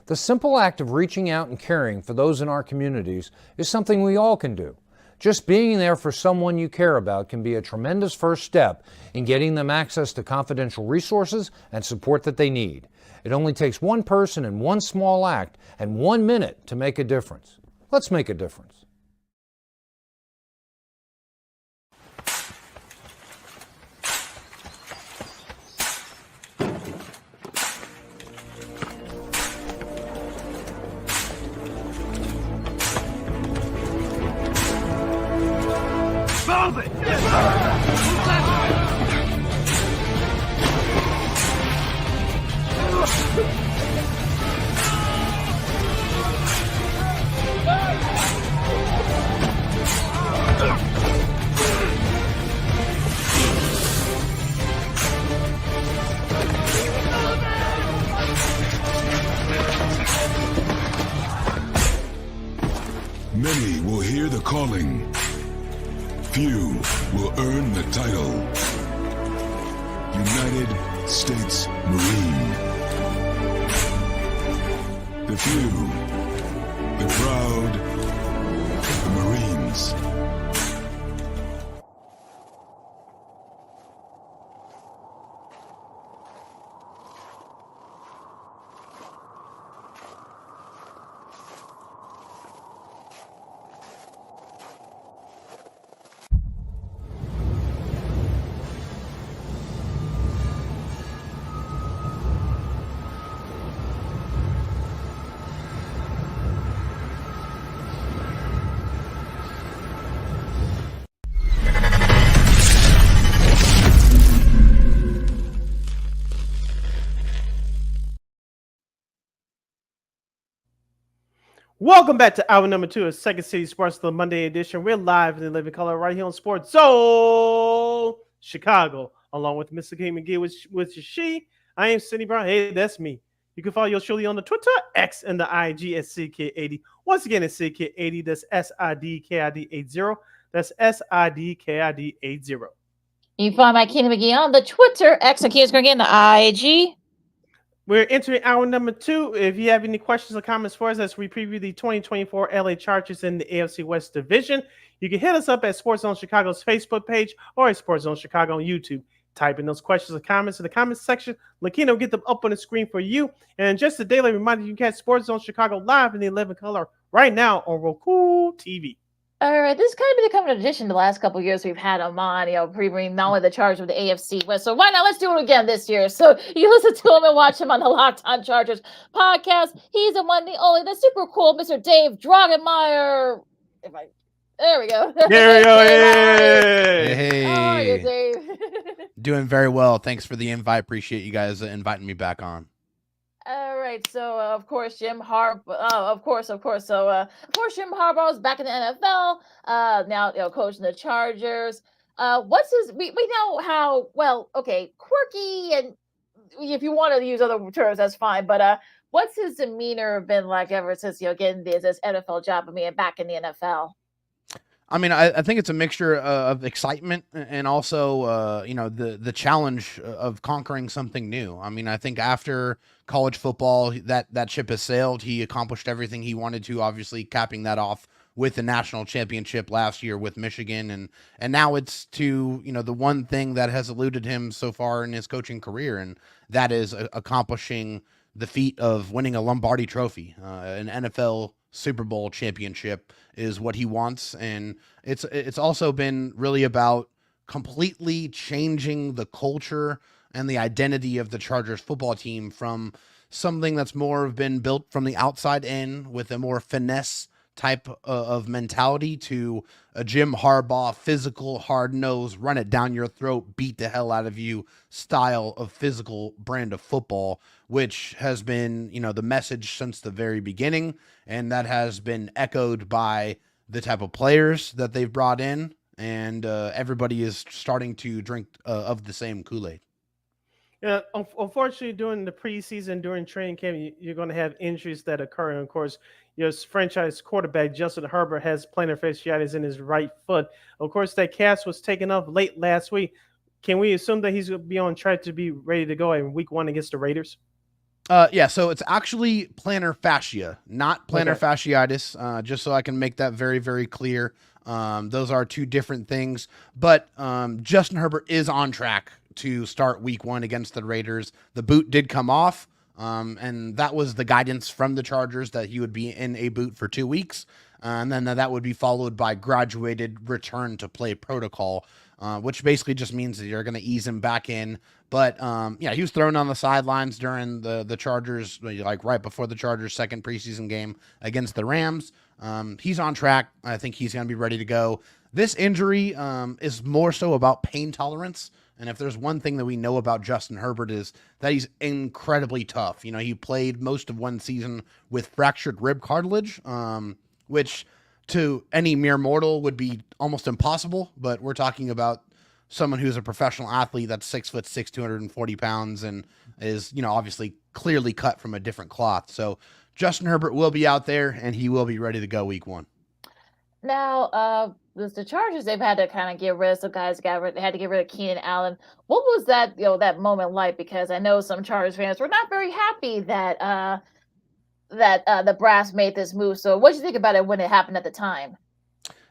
The simple act of reaching out and caring for those in our communities is something we all can do. Just being there for someone you care about can be a tremendous first step in getting them access to confidential resources and support that they need. It only takes one person and one small act and 1 minute to make a difference. Let's make a difference. Move it! Many will hear the calling. Few will earn the title. United States Marine. The few, the proud, the Marines. Welcome back to hour number 2 of Second City Sports, the Monday edition. We're live in the living color right here on Sports Zone Chicago, along with Mr. King McGee, which is she. I am Cindy Brown. Hey, that's me. You can follow yours truly on the Twitter, X, and the IG at CK80. Once again, it's CK80. That's SIDKID80. That's SIDKID80. You can find my King McGee on the Twitter, X, and King's again, the IG. We're entering hour number 2. If you have any questions or comments for us as we preview the 2024 LA Chargers in the AFC West Division, you can hit us up at Sports Zone Chicago's Facebook page or at Sports Zone Chicago on YouTube. Type in those questions or comments in the comments section. Lakina will get them up on the screen for you. And just a daily reminder, you can catch Sports Zone Chicago live in the 11 color right now on Roku TV. All right, this is kind of becoming an addition to the last couple of years we've had him on, previewing not only the Chargers with the AFC West. So why not? Let's do it again this year. So you listen to him and watch him on the Locked On Chargers podcast. He's the one, the only, the super cool Mr. Dave Drogemeier. There we go. There we go. Hey. How are you, Dave? Doing very well. Thanks for the invite. Appreciate you guys inviting me back on. All right, so of course Jim Harbaugh. Of course. So Jim Harbaugh is back in the NFL. Now coaching the Chargers. What's his? We know how quirky, and if you want to use other terms, that's fine. But what's his demeanor been like ever since getting this NFL job? Back in the NFL. I mean, I think it's a mixture of excitement and also, the challenge of conquering something new. I mean, I think after college football, that ship has sailed. He accomplished everything he wanted to, obviously capping that off with the national championship last year with Michigan. And now it's to, the one thing that has eluded him so far in his coaching career, and that is accomplishing the feat of winning a Lombardi trophy, an NFL Super Bowl championship is what he wants. And it's also been really about completely changing the culture and the identity of the Chargers football team from something that's more been built from the outside in with a more finesse type of mentality to a Jim Harbaugh physical, hard-nosed, run it down your throat, beat the hell out of you style of physical brand of football, which has been, the message since the very beginning, and that has been echoed by the type of players that they've brought in, and everybody is starting to drink of the same Kool-Aid. Yeah, unfortunately, during the preseason, during training camp, you're going to have injuries that occur. And of course, your franchise quarterback, Justin Herbert, has plantar fasciitis in his right foot. Of course, that cast was taken up late last week. Can we assume that he's going to be on track to be ready to go in week 1 against the Raiders? Yeah, so it's actually plantar fascia, not plantar fasciitis, just so I can make that very, very clear. Those are two different things. But Justin Herbert is on track to start week 1 against the Raiders. The boot did come off, and that was the guidance from the Chargers that he would be in a boot for 2 weeks. And then that would be followed by graduated return to play protocol, which basically just means that you're going to ease him back in. But he was thrown on the sidelines during the Chargers, like right before the Chargers' second preseason game against the Rams. He's on track. I think he's going to be ready to go. This injury is more so about pain tolerance. And if there's one thing that we know about Justin Herbert is that he's incredibly tough. He played most of one season with fractured rib cartilage, which to any mere mortal would be almost impossible. But we're talking about someone who's a professional athlete that's 6'6", 240 pounds, and is, obviously clearly cut from a different cloth. So Justin Herbert will be out there, and he will be ready to go week 1. Now, the Chargers, they've had to kind of get rid of some guys. They had to get rid of Keenan Allen. What was that, that moment like? Because I know some Chargers fans were not very happy that the brass made this move. So what did you think about it when it happened at the time?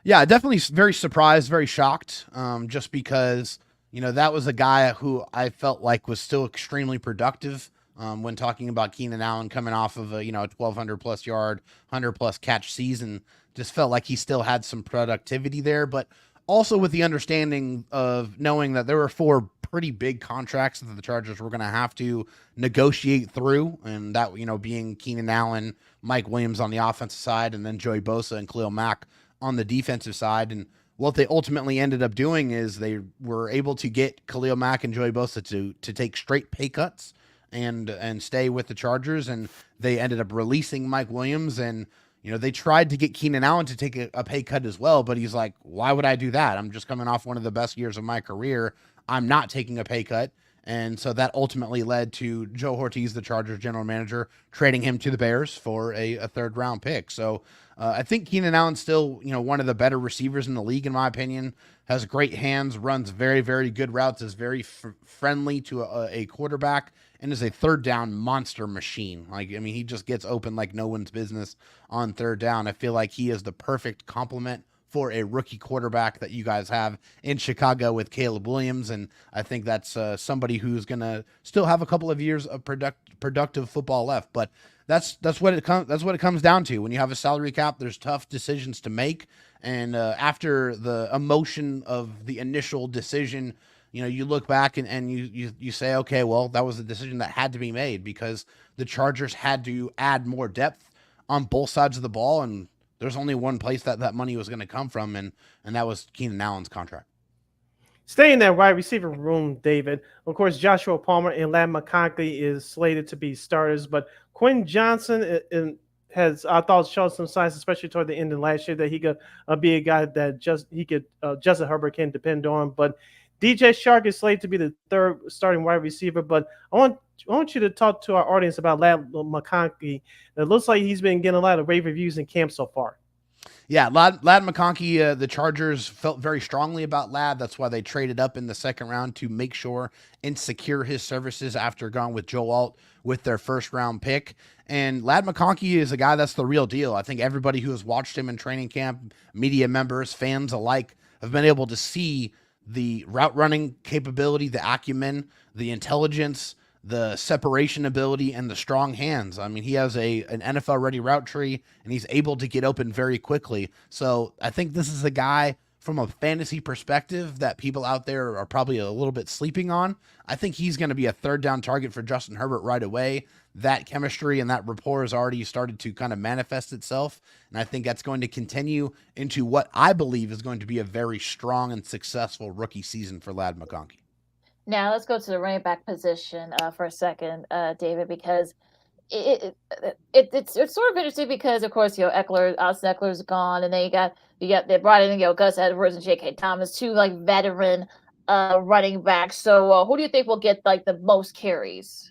Yeah, definitely very surprised, very shocked, just because, that was a guy who I felt like was still extremely productive when talking about Keenan Allen coming off of a 1,200-plus yard, 100-plus catch season. Just felt like he still had some productivity there, but also with the understanding of knowing that there were 4 pretty big contracts that the Chargers were going to have to negotiate through, and that, being Keenan Allen, Mike Williams on the offensive side, and then Joey Bosa and Khalil Mack on the defensive side. And what they ultimately ended up doing is they were able to get Khalil Mack and Joey Bosa to take straight pay cuts and stay with the Chargers, and they ended up releasing Mike Williams, and they tried to get Keenan Allen to take a pay cut as well, but he's like, why would I do that? I'm just coming off one of the best years of my career. I'm not taking a pay cut. And so that ultimately led to Joe Ortiz, the Chargers general manager, trading him to the Bears for a 3rd-round pick. So I think Keenan Allen's still, one of the better receivers in the league, in my opinion. Has great hands, runs very, very good routes, is very friendly to a quarterback, and is a 3rd-down monster machine. He just gets open like no one's business on 3rd down. I feel like he is the perfect complement for a rookie quarterback that you guys have in Chicago with Caleb Williams, and I think that's somebody who's going to still have a couple of years of productive football left. But that's what it comes down to. When you have a salary cap, there's tough decisions to make, and after the emotion of the initial decision, you look back and you say, okay, well, that was a decision that had to be made because the Chargers had to add more depth on both sides of the ball, and there's only one place that money was going to come from, and that was Keenan Allen's contract. Staying in that wide receiver room, David, of course, Joshua Palmer and Ladd McConkey is slated to be starters, but Quinn Johnson has, I thought, shown some signs, especially toward the end of last year, that he could be a guy that Justin Herbert can depend on. But DJ Shark is slated to be the 3rd starting wide receiver, but I want you to talk to our audience about Ladd McConkey. It looks like he's been getting a lot of rave reviews in camp so far. Yeah, Ladd McConkey, the Chargers felt very strongly about Ladd. That's why they traded up in the 2nd round to make sure and secure his services after going with Joe Alt with their 1st-round pick. And Ladd McConkey is a guy that's the real deal. I think everybody who has watched him in training camp, media members, fans alike, have been able to see the route running capability, the acumen, the intelligence, the separation ability, and the strong hands. He has an NFL ready route tree, and he's able to get open very quickly. So I think this is a guy from a fantasy perspective that people out there are probably a little bit sleeping on. I think he's going to be a third down target for Justin Herbert right away. That chemistry and that rapport has already started to kind of manifest itself. And I think that's going to continue into what I believe is going to be a very strong and successful rookie season for Ladd McConkey. Now let's go to the running back position for a second, David, because it's sort of interesting because, of course, Austin Eckler's gone, and then they brought in Gus Edwards and J.K. Thomas, two like veteran running backs. So who do you think will get like the most carries?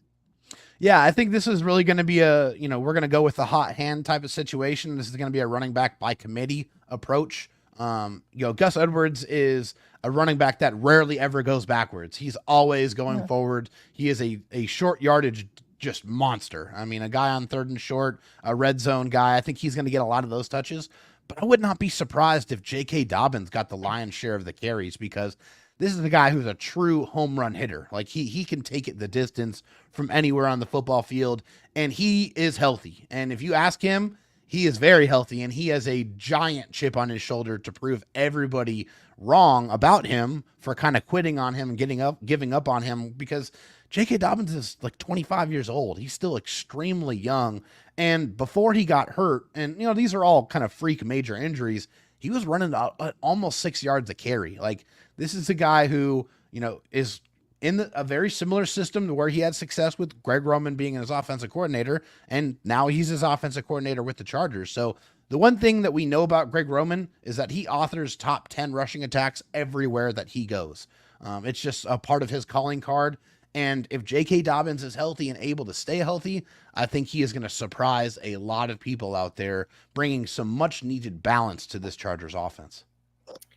Yeah, I think this is really going to be we're going to go with the hot hand type of situation. This is going to be a running back by committee approach. Gus Edwards is a running back that rarely ever goes backwards. He's always going forward. He is a short yardage just monster. I mean, a guy on third and short, a red zone guy. I think he's going to get a lot of those touches, but I would not be surprised if J.K. Dobbins got the lion's share of the carries, because this is a guy who's a true home run hitter. Like he can take it the distance from anywhere on the football field, and he is healthy. And if you ask him, he is very healthy, and he has a giant chip on his shoulder to prove everybody wrong about him for kind of quitting on him and giving up on him, because J.K. Dobbins is like 25 years old. He's still extremely young. And before he got hurt, and these are all kind of freak major injuries, he was running almost 6 yards a carry. Like, this is a guy who, is in a very similar system to where he had success with Greg Roman being his offensive coordinator, and now he's his offensive coordinator with the Chargers. So the one thing that we know about Greg Roman is that he authors top 10 rushing attacks everywhere that he goes. It's just a part of his calling card. And if J.K. Dobbins is healthy and able to stay healthy, I think he is going to surprise a lot of people out there, bringing some much needed balance to this Chargers offense.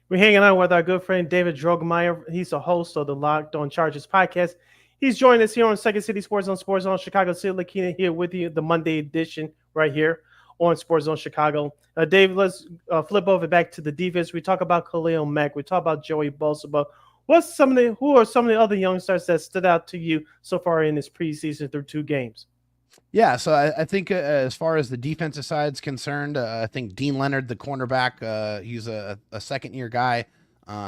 We're hanging out with our good friend David Drogemeier. He's the host of the Locked On Chargers podcast. He's joined us here on Second City Sports Zone Chicago. Sid Lakina here with you, the Monday edition right here on Sports Zone Chicago. Dave, let's flip over back to the defense. We talk about Khalil Mack. We talk about Joey Bosa, but who are some of the other youngsters that stood out to you so far in this preseason through 2 games? Yeah, so I think as far as the defensive side is concerned, I think Dean Leonard, the cornerback, he's a second-year guy.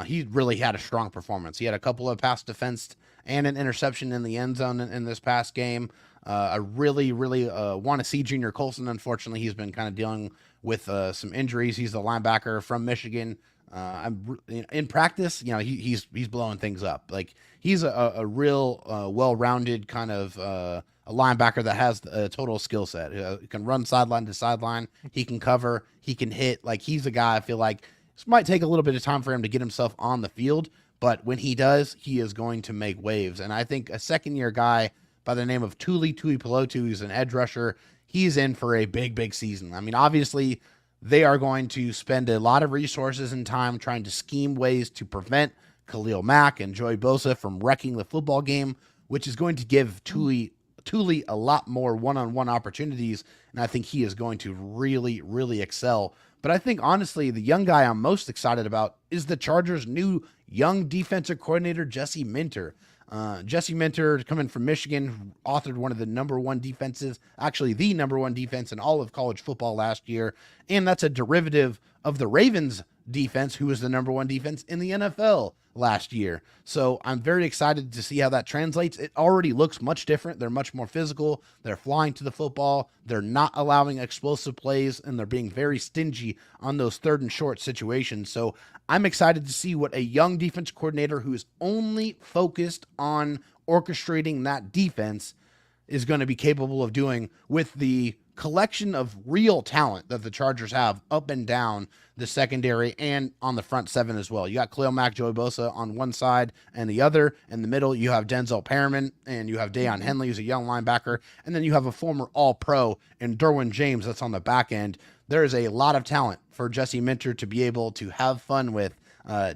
He really had a strong performance. He had a couple of pass defensed and an interception in the end zone in this past game. I really want to see Junior Colson. Unfortunately, he's been kind of dealing with some injuries. He's the linebacker from Michigan. In practice, he's blowing things up. Like, he's a real well-rounded kind of a linebacker that has a total skill set. He can run sideline to sideline. He can cover. He can hit. Like, he's a guy I feel like this might take a little bit of time for him to get himself on the field, but when he does, he is going to make waves. And I think a second-year guy by the name of Tuli Tuipulotu, who's an edge rusher, he's in for a big season. I mean, obviously, they are going to spend a lot of resources and time trying to scheme ways to prevent Khalil Mack and Joey Bosa from wrecking the football game, which is going to give Tuli a lot more one-on-one opportunities, and I think he is going to really excel. But I think, honestly, the young guy I'm most excited about is the Chargers' new young defensive coordinator, Jesse Minter. Jesse Minter, coming from Michigan, authored one of the number one defenses, actually the number one defense in all of college football last year, and that's a derivative of the Ravens defense, who was the number one defense in the NFL last year. So I'm very excited to see how that translates. It already looks much different. They're much more physical. They're flying to the football. They're not allowing explosive plays, and they're being very stingy on those third and short situations. So I'm excited to see what a young defense coordinator who is only focused on orchestrating that defense is going to be capable of doing with the collection of real talent that the Chargers have up and down the secondary and on the front seven as well. You got Khalil Mack, Joey Bosa on one side and the other. In the middle, you have Denzel Perriman, and you have Deion Henley, who's a young linebacker. And then you have a former All-Pro in Derwin James that's on the back end. There is a lot of talent for Jesse Minter to be able to have fun with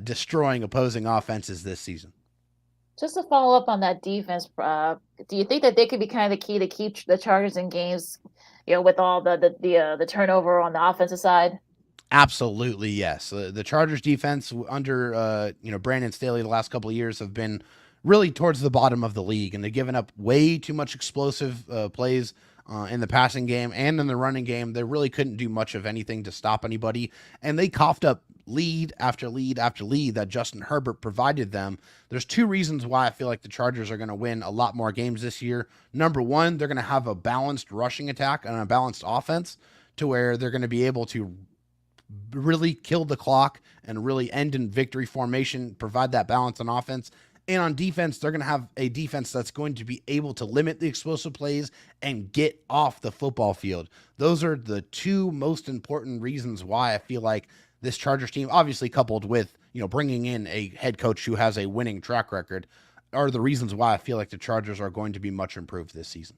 destroying opposing offenses this season. Just to follow up on that defense, do you think that they could be kind of the key to keep the Chargers in games, with all the turnover on the offensive side? Absolutely, yes. The Chargers defense under Brandon Staley the last couple of years have been really towards the bottom of the league, and they've given up way too much explosive plays in the passing game and in the running game. They really couldn't do much of anything to stop anybody, and they coughed up lead after lead after lead that Justin Herbert provided them. There's two reasons why I feel like the Chargers are going to win a lot more games this year. Number one, they're going to have a balanced rushing attack and a balanced offense to where they're going to be able to really kill the clock and really end in victory formation, provide that balance on offense. And on defense, they're going to have a defense that's going to be able to limit the explosive plays and get off the football field. Those are the two most important reasons why I feel like this Chargers team, obviously coupled with, bringing in a head coach who has a winning track record, are the reasons why I feel like the Chargers are going to be much improved this season.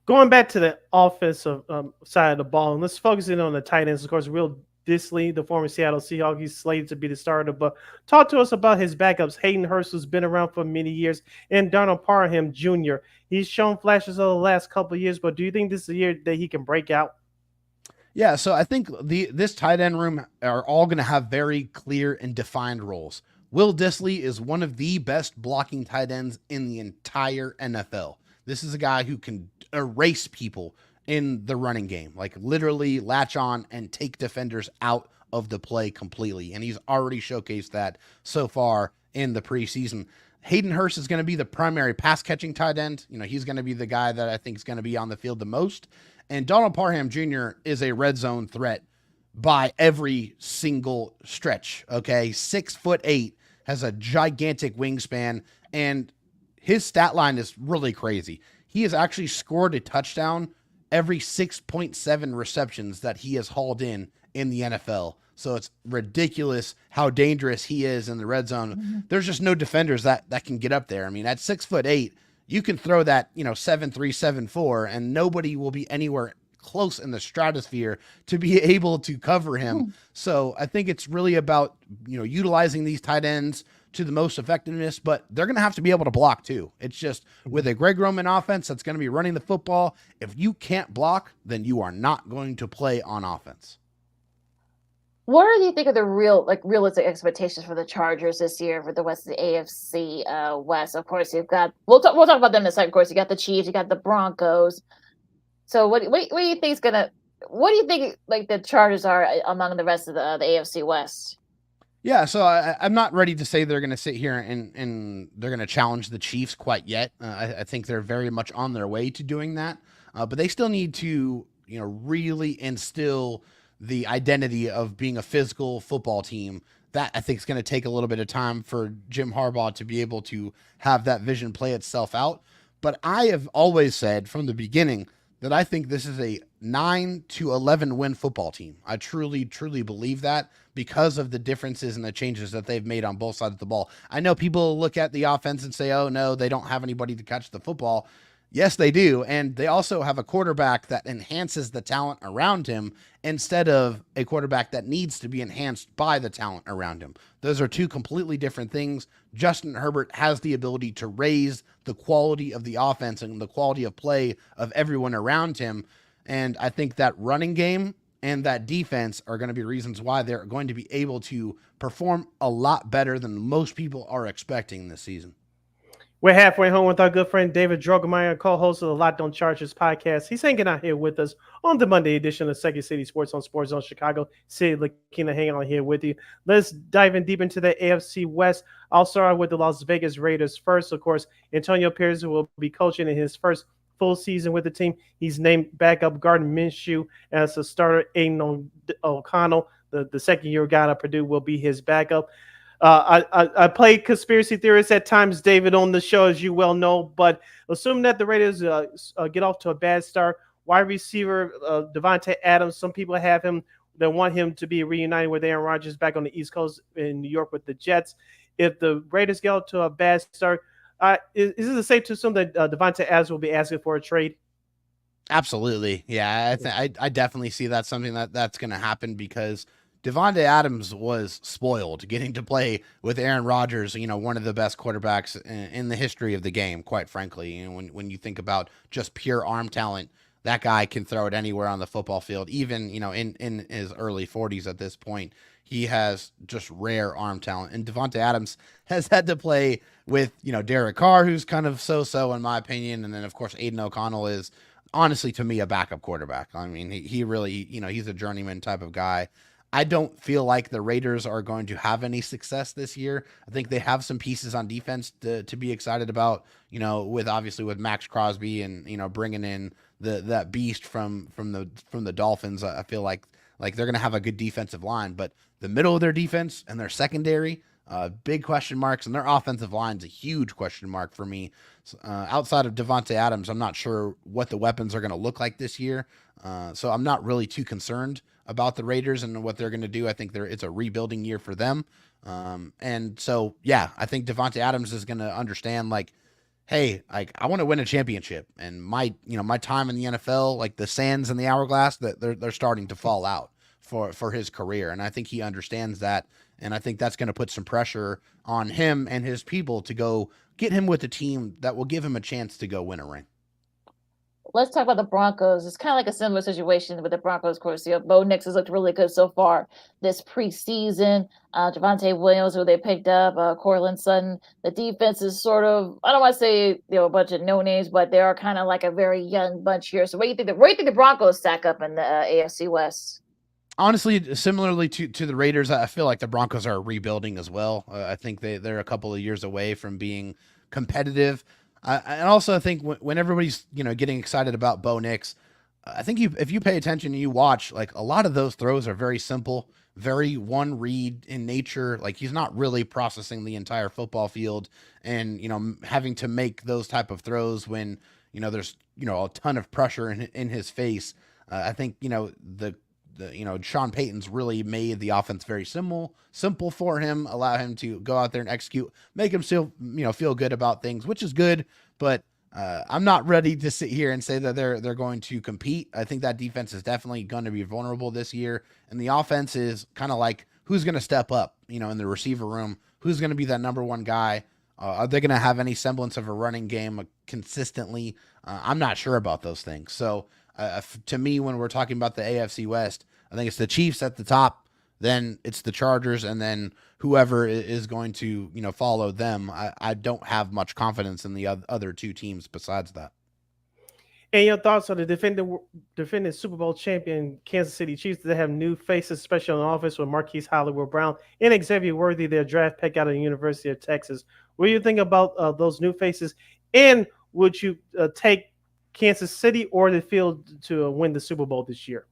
Going back to the offensive side of the ball, and let's focus in on the tight ends. Of course, Will Dissly, the former Seattle Seahawk, he's slated to be the starter. But talk to us about his backups. Hayden Hurst, who's been around for many years, and Donald Parham Jr. He's shown flashes of the last couple of years, but do you think this is the year that he can break out? Yeah, so I think this tight end room are all going to have very clear and defined roles. Will Dissly is one of the best blocking tight ends in the entire NFL. This is a guy who can erase people in the running game, like literally latch on and take defenders out of the play completely. And he's already showcased that so far in the preseason. Hayden Hurst is going to be the primary pass catching tight end. He's going to be the guy that I think is going to be on the field the most. And Donald Parham Jr. is a red zone threat by every single stretch. Okay. 6'8", has a gigantic wingspan, and his stat line is really crazy. He has actually scored a touchdown every 6.7 receptions that he has hauled in the NFL. So it's ridiculous how dangerous he is in the red zone. Mm-hmm. There's just no defenders that can get up there. I mean, at 6'8", you can throw that, 7'3", 7'4", and nobody will be anywhere close in the stratosphere to be able to cover him. So I think it's really about, utilizing these tight ends to the most effectiveness, but they're going to have to be able to block too. It's just with a Greg Roman offense that's going to be running the football. If you can't block, then you are not going to play on offense. What do you think are the realistic expectations for the Chargers this year for the West of the AFC West? Of course, we'll talk about them in a second. Of course, you got the Chiefs, you got the Broncos. So what do you think the Chargers are among the rest of the AFC West? Yeah, so I'm not ready to say they're going to sit here and they're going to challenge the Chiefs quite yet. I think they're very much on their way to doing that, but they still need to, really instill the identity of being a physical football team. That I think is going to take a little bit of time for Jim Harbaugh to be able to have that vision play itself out. But I have always said from the beginning that I think this is a 9 to 11 win football team. I truly, truly believe that because of the differences and the changes that they've made on both sides of the ball. I know people look at the offense and say, oh no, they don't have anybody to catch the football. Yes, they do. And they also have a quarterback that enhances the talent around him instead of a quarterback that needs to be enhanced by the talent around him. Those are two completely different things. Justin Herbert has the ability to raise the quality of the offense and the quality of play of everyone around him. And I think that running game and that defense are going to be reasons why they're going to be able to perform a lot better than most people are expecting this season. We're halfway home with our good friend David Drogemeier, co-host of the Locked On Chargers podcast. He's hanging out here with us on the Monday edition of Second City Sports on Sports Zone Chicago. City looking to hang on here with you. Let's dive in deep into the AFC West. I'll start with the Las Vegas Raiders first. Of course, Antonio Pierce will be coaching in his first full season with the team. He's named backup Gardner Minshew as a starter. Aiden O'Connell, the second-year guy at Purdue, will be his backup. I play conspiracy theorists at times, David, on the show, as you well know, but assume that the Raiders get off to a bad start. Wide receiver Devontae Adams, some people have him, they want him to be reunited with Aaron Rodgers back on the East Coast in New York with the Jets. If the Raiders get off to a bad start, is it safe to assume that Devontae Adams will be asking for a trade? Absolutely. Yeah, I definitely see that's something that's going to happen because Devontae Adams was spoiled getting to play with Aaron Rodgers, one of the best quarterbacks in the history of the game, quite frankly. When you think about just pure arm talent, that guy can throw it anywhere on the football field, even, in his early 40s at this point. He has just rare arm talent. And Devontae Adams has had to play with, Derek Carr, who's kind of so-so in my opinion. And then, of course, Aiden O'Connell is honestly, to me, a backup quarterback. I mean, he really, he's a journeyman type of guy. I don't feel like the Raiders are going to have any success this year. I think they have some pieces on defense to be excited about, with Max Crosby and, bringing in that beast from the Dolphins. I feel like they're going to have a good defensive line, but the middle of their defense and their secondary, big question marks, and their offensive line's a huge question mark for me. Outside of Devontae Adams, I'm not sure what the weapons are going to look like this year. So I'm not really too concerned about the Raiders and what they're going to do. I think it's a rebuilding year for them. And so, yeah, I think Devontae Adams is going to understand, like, hey, like, I want to win a championship, and my time in the NFL, like the sands in the hourglass, that they're starting to fall out for his career. And I think he understands that. And I think that's going to put some pressure on him and his people to go get him with a team that will give him a chance to go win a ring. Let's talk about the Broncos. It's kind of like a similar situation with the Broncos. Of course, Bo Nix has looked really good so far this preseason. Javonte Williams, who they picked up, Cortland Sutton. The defense is sort of, I don't want to say a bunch of no names, but they are kind of like a very young bunch here. So where do you think the Broncos stack up in the AFC West? Honestly, similarly to the Raiders, I feel like the Broncos are rebuilding as well. I think they're a couple of years away from being competitive. And also, I think when everybody's getting excited about Bo Nix, I think if you pay attention and you watch, like, a lot of those throws are very simple, very one read in nature. Like, he's not really processing the entire football field, and having to make those type of throws when there's a ton of pressure in his face. I think Sean Payton's really made the offense very simple for him, allow him to go out there and execute, make him still, feel good about things, which is good. But I'm not ready to sit here and say that they're going to compete. I think that defense is definitely going to be vulnerable this year. And the offense is kind of like, who's going to step up, in the receiver room, who's going to be that number one guy? Are they going to have any semblance of a running game consistently? I'm not sure about those things. So to me, when we're talking about the AFC West, I think it's the Chiefs at the top, then it's the Chargers, and then whoever is going to, follow them. I don't have much confidence in the other two teams besides that. And your thoughts on the defending Super Bowl champion Kansas City Chiefs? They have new faces, especially on offense, with Marquise Hollywood Brown and Xavier Worthy, their draft pick out of the University of Texas. What do you think about those new faces? And would you take Kansas City or the field to win the Super Bowl this year?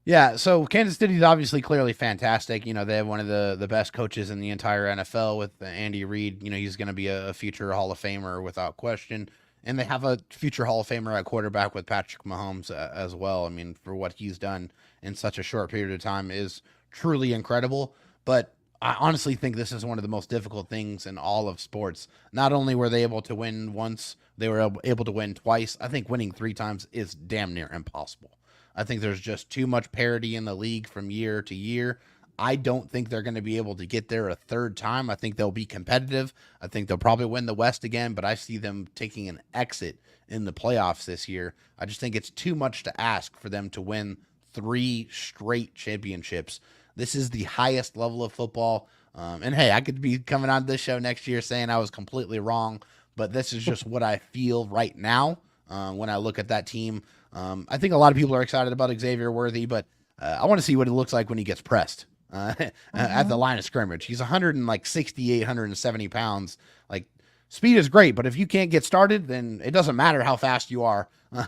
Yeah, so Kansas City is obviously clearly fantastic. They have one of the best coaches in the entire NFL with Andy Reid. He's going to be a future Hall of Famer without question. And they have a future Hall of Famer at quarterback with Patrick Mahomes as well. I mean, for what he's done in such a short period of time is truly incredible. But I honestly think this is one of the most difficult things in all of sports. Not only were they able to win once, they were able to win twice. I think winning 3 times is damn near impossible. I think there's just too much parity in the league from year to year. I don't think they're going to be able to get there a third time. I think they'll be competitive. I think they'll probably win the West again, but I see them taking an exit in the playoffs this year. I just think it's too much to ask for them to win 3 straight championships. This is the highest level of football. And hey, I could be coming on this show next year saying I was completely wrong, but this is just what I feel right now when I look at that team. I think a lot of people are excited about Xavier Worthy, but I want to see what it looks like when he gets pressed at the line of scrimmage. He's 168, 170 pounds. Like, speed is great, but if you can't get started, then it doesn't matter how fast you are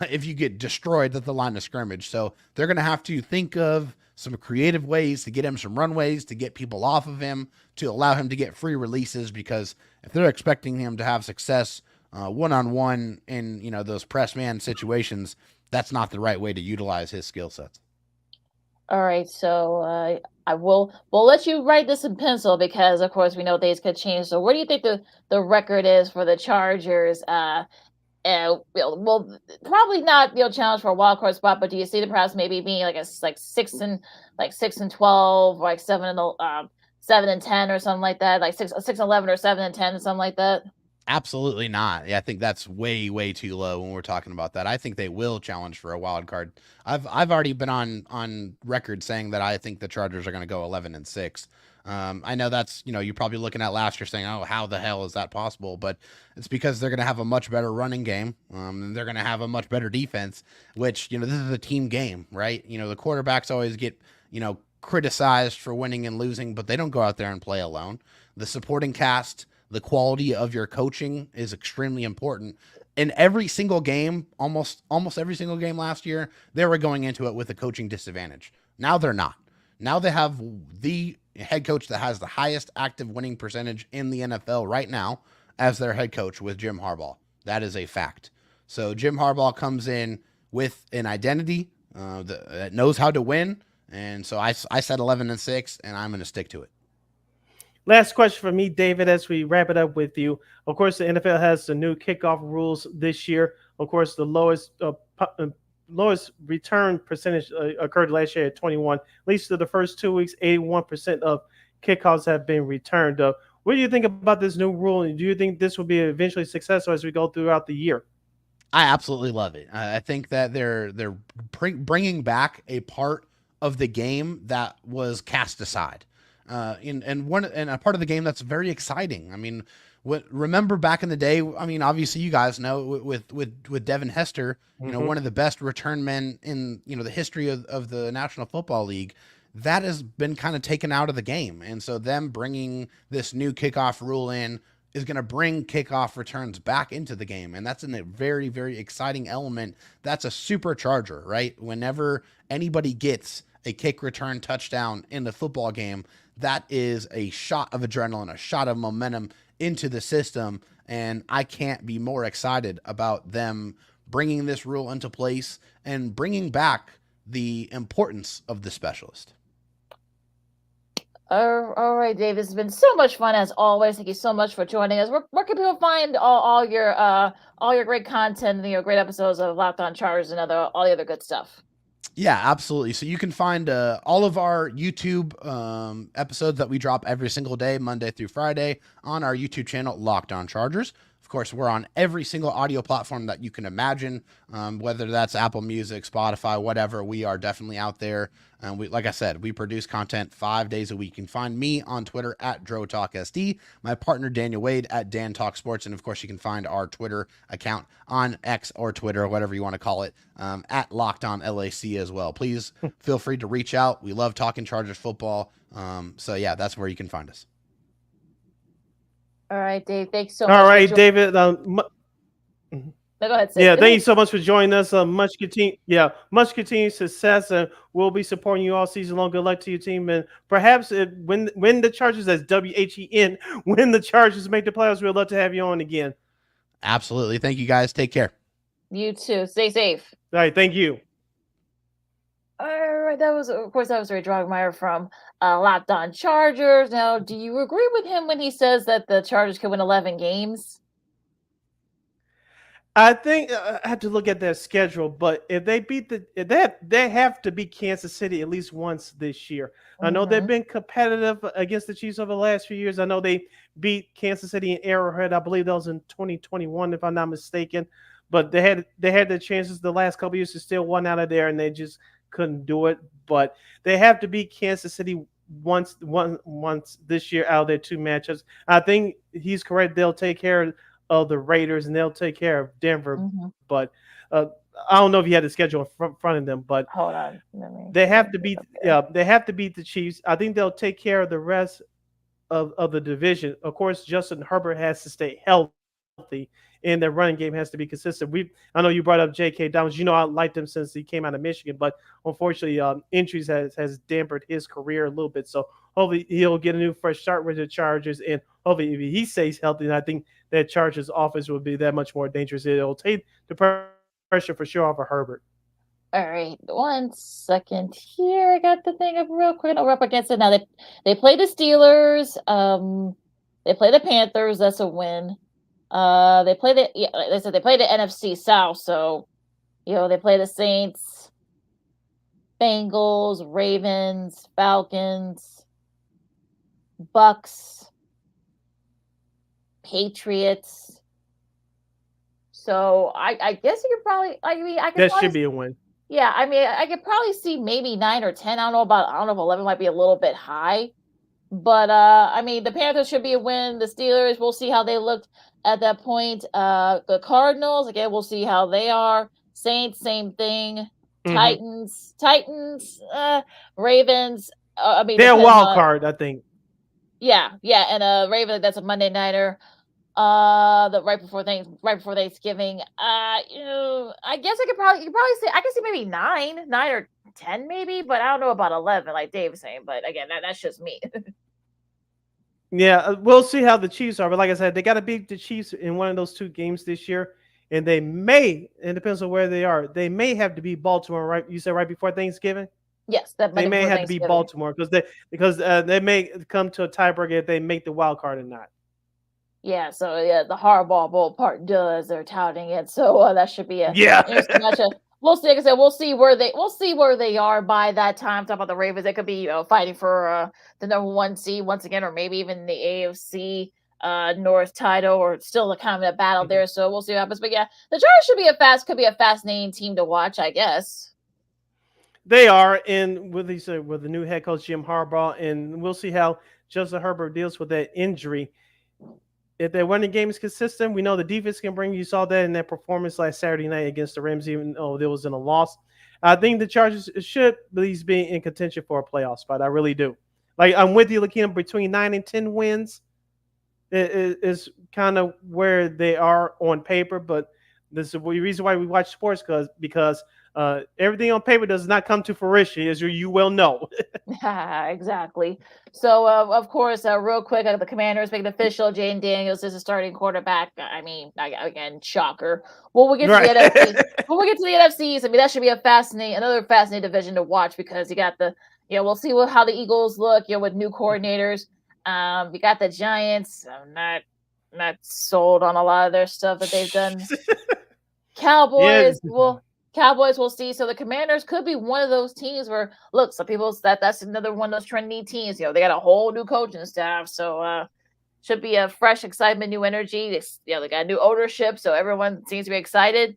if you get destroyed at the line of scrimmage. So they're going to have to think of some creative ways to get him some runways, to get people off of him, to allow him to get free releases, because if they're expecting him to have success one-on-one in those press man situations, that's not the right way to utilize his skill sets. All right, so we'll let you write this in pencil, because of course we know days could change. So where do you think the record is for the Chargers? Well, probably not challenge for a wild card spot, but do you see the perhaps maybe being like 6-12, like 7-10 or something like that, like 6-11 or 7-10, something like that? Absolutely not. Yeah, I think that's way too low when we're talking about that. I think they will challenge for a wild card. I've already been on record saying that I think the Chargers are going to go 11-6. I know that's, you're probably looking at last year saying, oh, how the hell is that possible? But it's because they're going to have a much better running game. And they're going to have a much better defense, which, this is a team game, right? The quarterbacks always get, criticized for winning and losing, but they don't go out there and play alone. The supporting cast, the quality of your coaching is extremely important. In every single game, almost every single game last year, they were going into it with a coaching disadvantage. Now they're not. Now they have the head coach that has the highest active winning percentage in the NFL right now as their head coach with Jim Harbaugh. That is a fact. So Jim Harbaugh comes in with an identity that knows how to win. And so I said 11-6, and I'm going to stick to it. Last question for me, David, as we wrap it up with you. Of course, the NFL has the new kickoff rules this year. Of course, the lowest return percentage occurred last year at 21. At least for the first 2 weeks, 81% of kickoffs have been returned. What do you think about this new rule? And do you think this will be eventually successful as we go throughout the year? I absolutely love it. I think that they're bringing back a part of the game that was cast aside. And a part of the game that's very exciting. I mean, remember back in the day, I mean, obviously you guys know with Devin Hester, one of the best return men in, the history of the National Football League, that has been kind of taken out of the game. And so them bringing this new kickoff rule in is going to bring kickoff returns back into the game. And that's a very, very exciting element. That's a supercharger, right? Whenever anybody gets a kick return touchdown in the football game, that is a shot of adrenaline, a shot of momentum into the system. And I can't be more excited about them bringing this rule into place and bringing back the importance of the specialist. All right, Dave. It's been so much fun as always. Thank you so much for joining us. Where can people find all your great content and your great episodes of Locked On Chargers and all the other good stuff? Yeah, absolutely. So you can find all of our YouTube episodes that we drop every single day, Monday through Friday, on our YouTube channel, Locked On Chargers. Of course, we're on every single audio platform that you can imagine, whether that's Apple Music, Spotify, whatever. We are definitely out there. Like I said, we produce content 5 days a week. You can find me on Twitter at DroTalkSD, my partner Daniel Wade at Dan Talk Sports, and of course you can find our Twitter account on X or Twitter, or whatever you want to call it, at Locked On LAC as well. Please feel free to reach out. We love talking Chargers football. So yeah, that's where you can find us. All right, Dave. Thanks so much. All right, David. No, go ahead. Yeah, thank you so much for joining us. Much continued success, and we'll be supporting you all season long. Good luck to your team, and perhaps when the Chargers, as WHEN, when the Chargers make the playoffs, we'd love to have you on again. Absolutely. Thank you, guys. Take care. You too. Stay safe. All right, thank you. All right, that was Ray Drogemeier from Locked On Chargers. Now, do you agree with him when he says that the Chargers could win 11 games? I think I have to look at their schedule, but if they beat they have to beat Kansas City at least once this year. I know they've been competitive against the Chiefs over the last few years. I know they beat Kansas City in Arrowhead. I believe that was in 2021, if I'm not mistaken. But they had their chances the last couple of years to steal one out of there, and they just couldn't do it. But they have to beat Kansas City once this year out of their two matchups. I think he's correct. They'll take care of the Raiders, and they'll take care of Denver. But I don't know if you had the schedule in front of them, but hold on. They have to beat the Chiefs. I think they'll take care of the rest of the division. Of course, Justin Herbert has to stay healthy, and their running game has to be consistent. I know you brought up J.K. Dobbins. I liked him since he came out of Michigan, but unfortunately, injuries has dampened his career a little bit. So hopefully he'll get a new fresh start with the Chargers, and hopefully if he stays healthy, and I think that Chargers offense will be that much more dangerous. It'll take the pressure for sure off of Herbert. All right, 1 second here. I got the thing up real quick. We're up against it now. They play the Steelers. They play the Panthers. That's a win. They play the NFC South. So, they play the Saints, Bengals, Ravens, Falcons, Bucks, Patriots. So I guess you could probably. That should be a win. Yeah, I could probably see maybe 9 or 10. I don't know if 11 might be a little bit high. But I mean, the Panthers should be a win. The Steelers, we'll see how they looked at that point. The Cardinals, again, we'll see how they are. Saints, same thing. Titans, Ravens. I mean, they're a depends wild on, card, I think. yeah, and Ravens, that's a Monday nighter. Right before Thanksgiving. I guess you could probably say I can see maybe 9 or 10 maybe, but I don't know about 11 like Dave was saying. But again, that's just me. Yeah, we'll see how the Chiefs are. But like I said, they got to beat the Chiefs in one of those 2 games this year. And they may, it depends on where they are, they may have to beat Baltimore, right? You said right before Thanksgiving? Yes, that they may have to beat Baltimore because they may come to a tiebreaker if they make the wild card or not. Yeah, so yeah, the Hardball Bowl Part does they're touting it, so that should be a interesting matchup. We'll see. Like I said, we'll see where they are by that time. Talk about the Ravens, they could be fighting for the number 1 seed once again, or maybe even the AFC North title, or still kind of a battle there. So we'll see what happens. But yeah, the Chargers could be a fascinating team to watch, I guess. They are, and with the new head coach Jim Harbaugh, and we'll see how Justin Herbert deals with that injury. If their running game is consistent, we know the defense can bring. You saw that in that performance last Saturday night against the Rams, even though there was in a loss. I think the Chargers should at least be in contention for a playoff spot. I really do. Like, I'm with you, looking between 9 and 10 wins is kind of where they are on paper. But this is the reason why we watch sports, because everything on paper does not come to fruition, as you well know. Exactly. So, of course, real quick, the Commanders make it official. Jayden Daniels is a starting quarterback. I mean, again, shocker. Well, we'll get to the NFC. When we get to the NFCs, I mean, that should be another fascinating division to watch, because you got we'll see how the Eagles look, with new coordinators. You got the Giants. I'm not sold on a lot of their stuff that they've done. Cowboys, Cowboys, we'll see. So the Commanders could be one of those teams where, look, some people that's another one of those trendy teams. They got a whole new coaching staff, so should be a fresh excitement, new energy. They got new ownership, so everyone seems to be excited.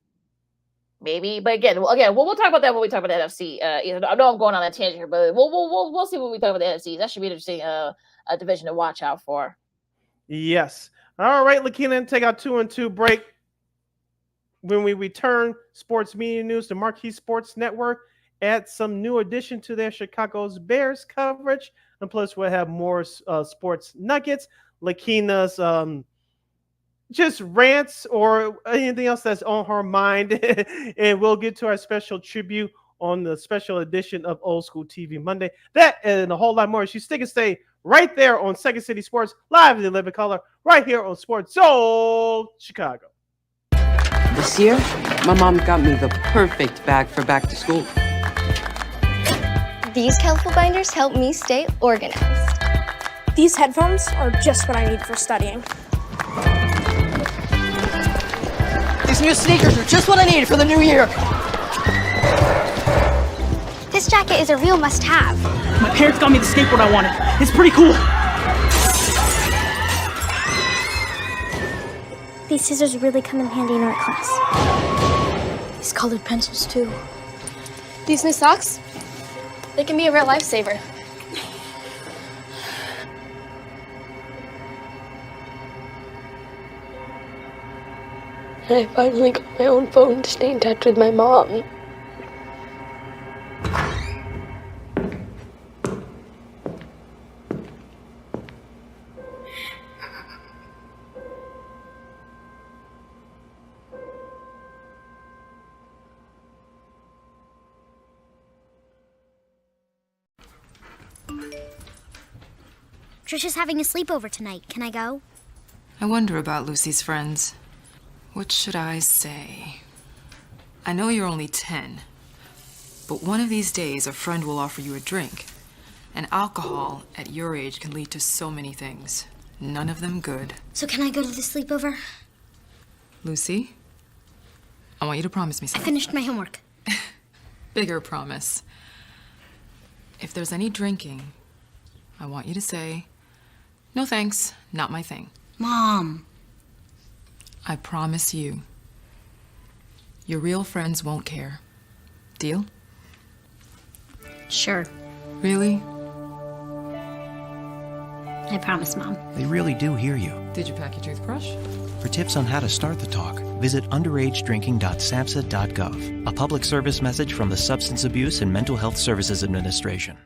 Maybe, but again, we'll talk about that when we talk about the NFC. I know I'm going on a tangent here, but we'll see when we talk about the NFC. That should be interesting. A division to watch out for. Yes. All right, Lakina, take our 2-2 break. When we return, sports media news, the Marquee Sports Network adds some new addition to their Chicago's Bears coverage. And plus, we'll have more sports nuggets, Lakina's just rants or anything else that's on her mind. And we'll get to our special tribute on the special edition of Old School TV Monday. That and a whole lot more. You stick and stay right there on Second City Sports, live in the living color, right here on Sports Zone Chicago. This year, my mom got me the perfect bag for back to school. These colorful binders help me stay organized. These headphones are just what I need for studying. These new sneakers are just what I needed for the new year. This jacket is a real must-have. My parents got me the skateboard I wanted. It's pretty cool. These scissors really come in handy in art class. These colored pencils, too. These new socks, they can be a real lifesaver. I finally got my own phone to stay in touch with my mom. Trisha's having a sleepover tonight. Can I go? I wonder about Lucy's friends. What should I say? I know you're only 10, but one of these days a friend will offer you a drink. And alcohol at your age can lead to so many things. None of them good. So can I go to the sleepover? Lucy, I want you to promise me I something. finished my homework. Bigger promise. If there's any drinking, I want you to say, "No thanks, not my thing." Mom. I promise you, your real friends won't care. Deal? Sure. Really? I promise, Mom. They really do hear you. Did you pack your toothbrush? For tips on how to start the talk, visit underagedrinking.samhsa.gov. A public service message from the Substance Abuse and Mental Health Services Administration.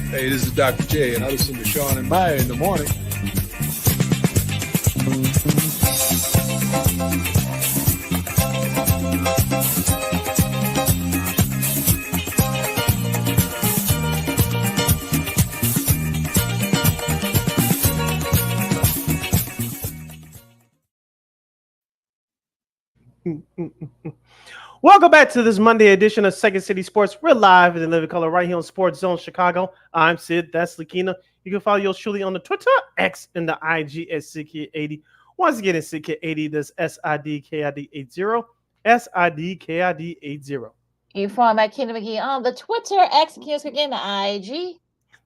Hey, this is Dr. J, and I listen to Sean and Maya in the morning. Welcome back to this Monday edition of Second City Sports. We're live in living color right here on Sports Zone Chicago. I'm Sid. That's Lakina. You can follow yours truly on the Twitter, X, and the IG at SidKid80. Once again, it's SidKid80. That's SIDKID80. SIDKID80. You follow my Kingdom McGee on the Twitter, X, and again, the IG.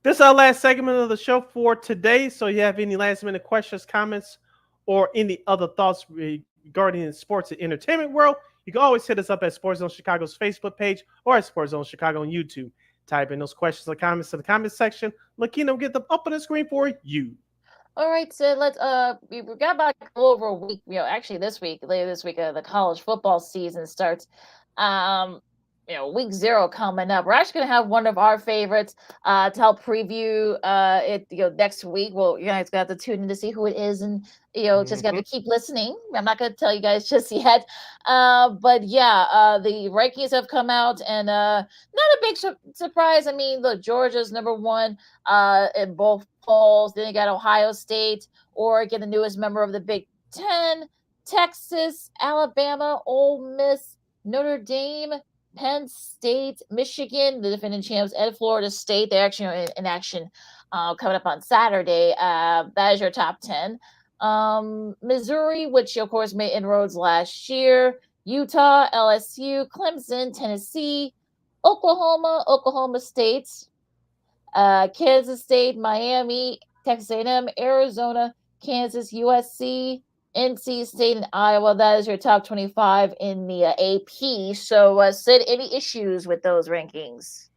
This is our last segment of the show for today. So, if you have any last minute questions, comments, or any other thoughts regarding the sports and entertainment world, you can always hit us up at Sports Zone Chicago's Facebook page or at Sports Zone Chicago on YouTube. Type in those questions or comments to the comment section. Lakina will get them up on the screen for you. All right, so let's we got about a little over a week. Actually later this week, the college football season starts. Week 0 coming up. We're actually gonna have one of our favorites to help preview it. Next week. Well, you guys got to tune in to see who it is, and just got to keep listening. I'm not gonna tell you guys just yet, but yeah, the rankings have come out, and not a big surprise. I mean, look, Georgia's number 1 in both polls. Then you got Ohio State, Oregon, the newest member of the Big Ten, Texas, Alabama, Ole Miss, Notre Dame, Penn State, Michigan, the defending champs, and Florida State. They're actually in action coming up on Saturday. That is your top 10. Missouri, which of course made inroads last year. Utah, LSU, Clemson, Tennessee, Oklahoma State, Kansas State, Miami, Texas A&M, Arizona, Kansas, USC, NC State, and Iowa. That is your top 25 in the AP. So, Sid, any issues with those rankings?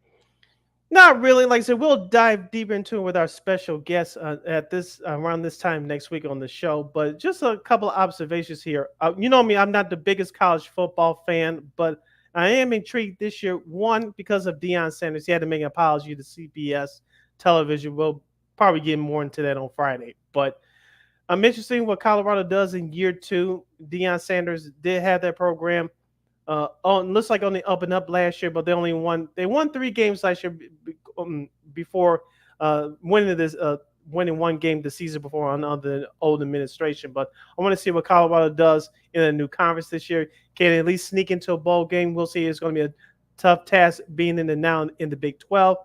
Not really. Like I said, we'll dive deeper into it with our special guest at this around this time next week on the show. But just a couple of observations here. You know me, I'm not the biggest college football fan, but I am intrigued this year. One, because of Deion Sanders, he had to make an apology to CBS television. We'll probably get more into that on Friday, but I'm interested in what Colorado does in year 2. Deion Sanders did have that program looks like on the up and up last year, but they won 3 games last year before winning one game the season before under the old administration. But I want to see what Colorado does in a new conference this year. Can they at least sneak into a bowl game? We'll see. It's going to be a tough task being in the Big 12.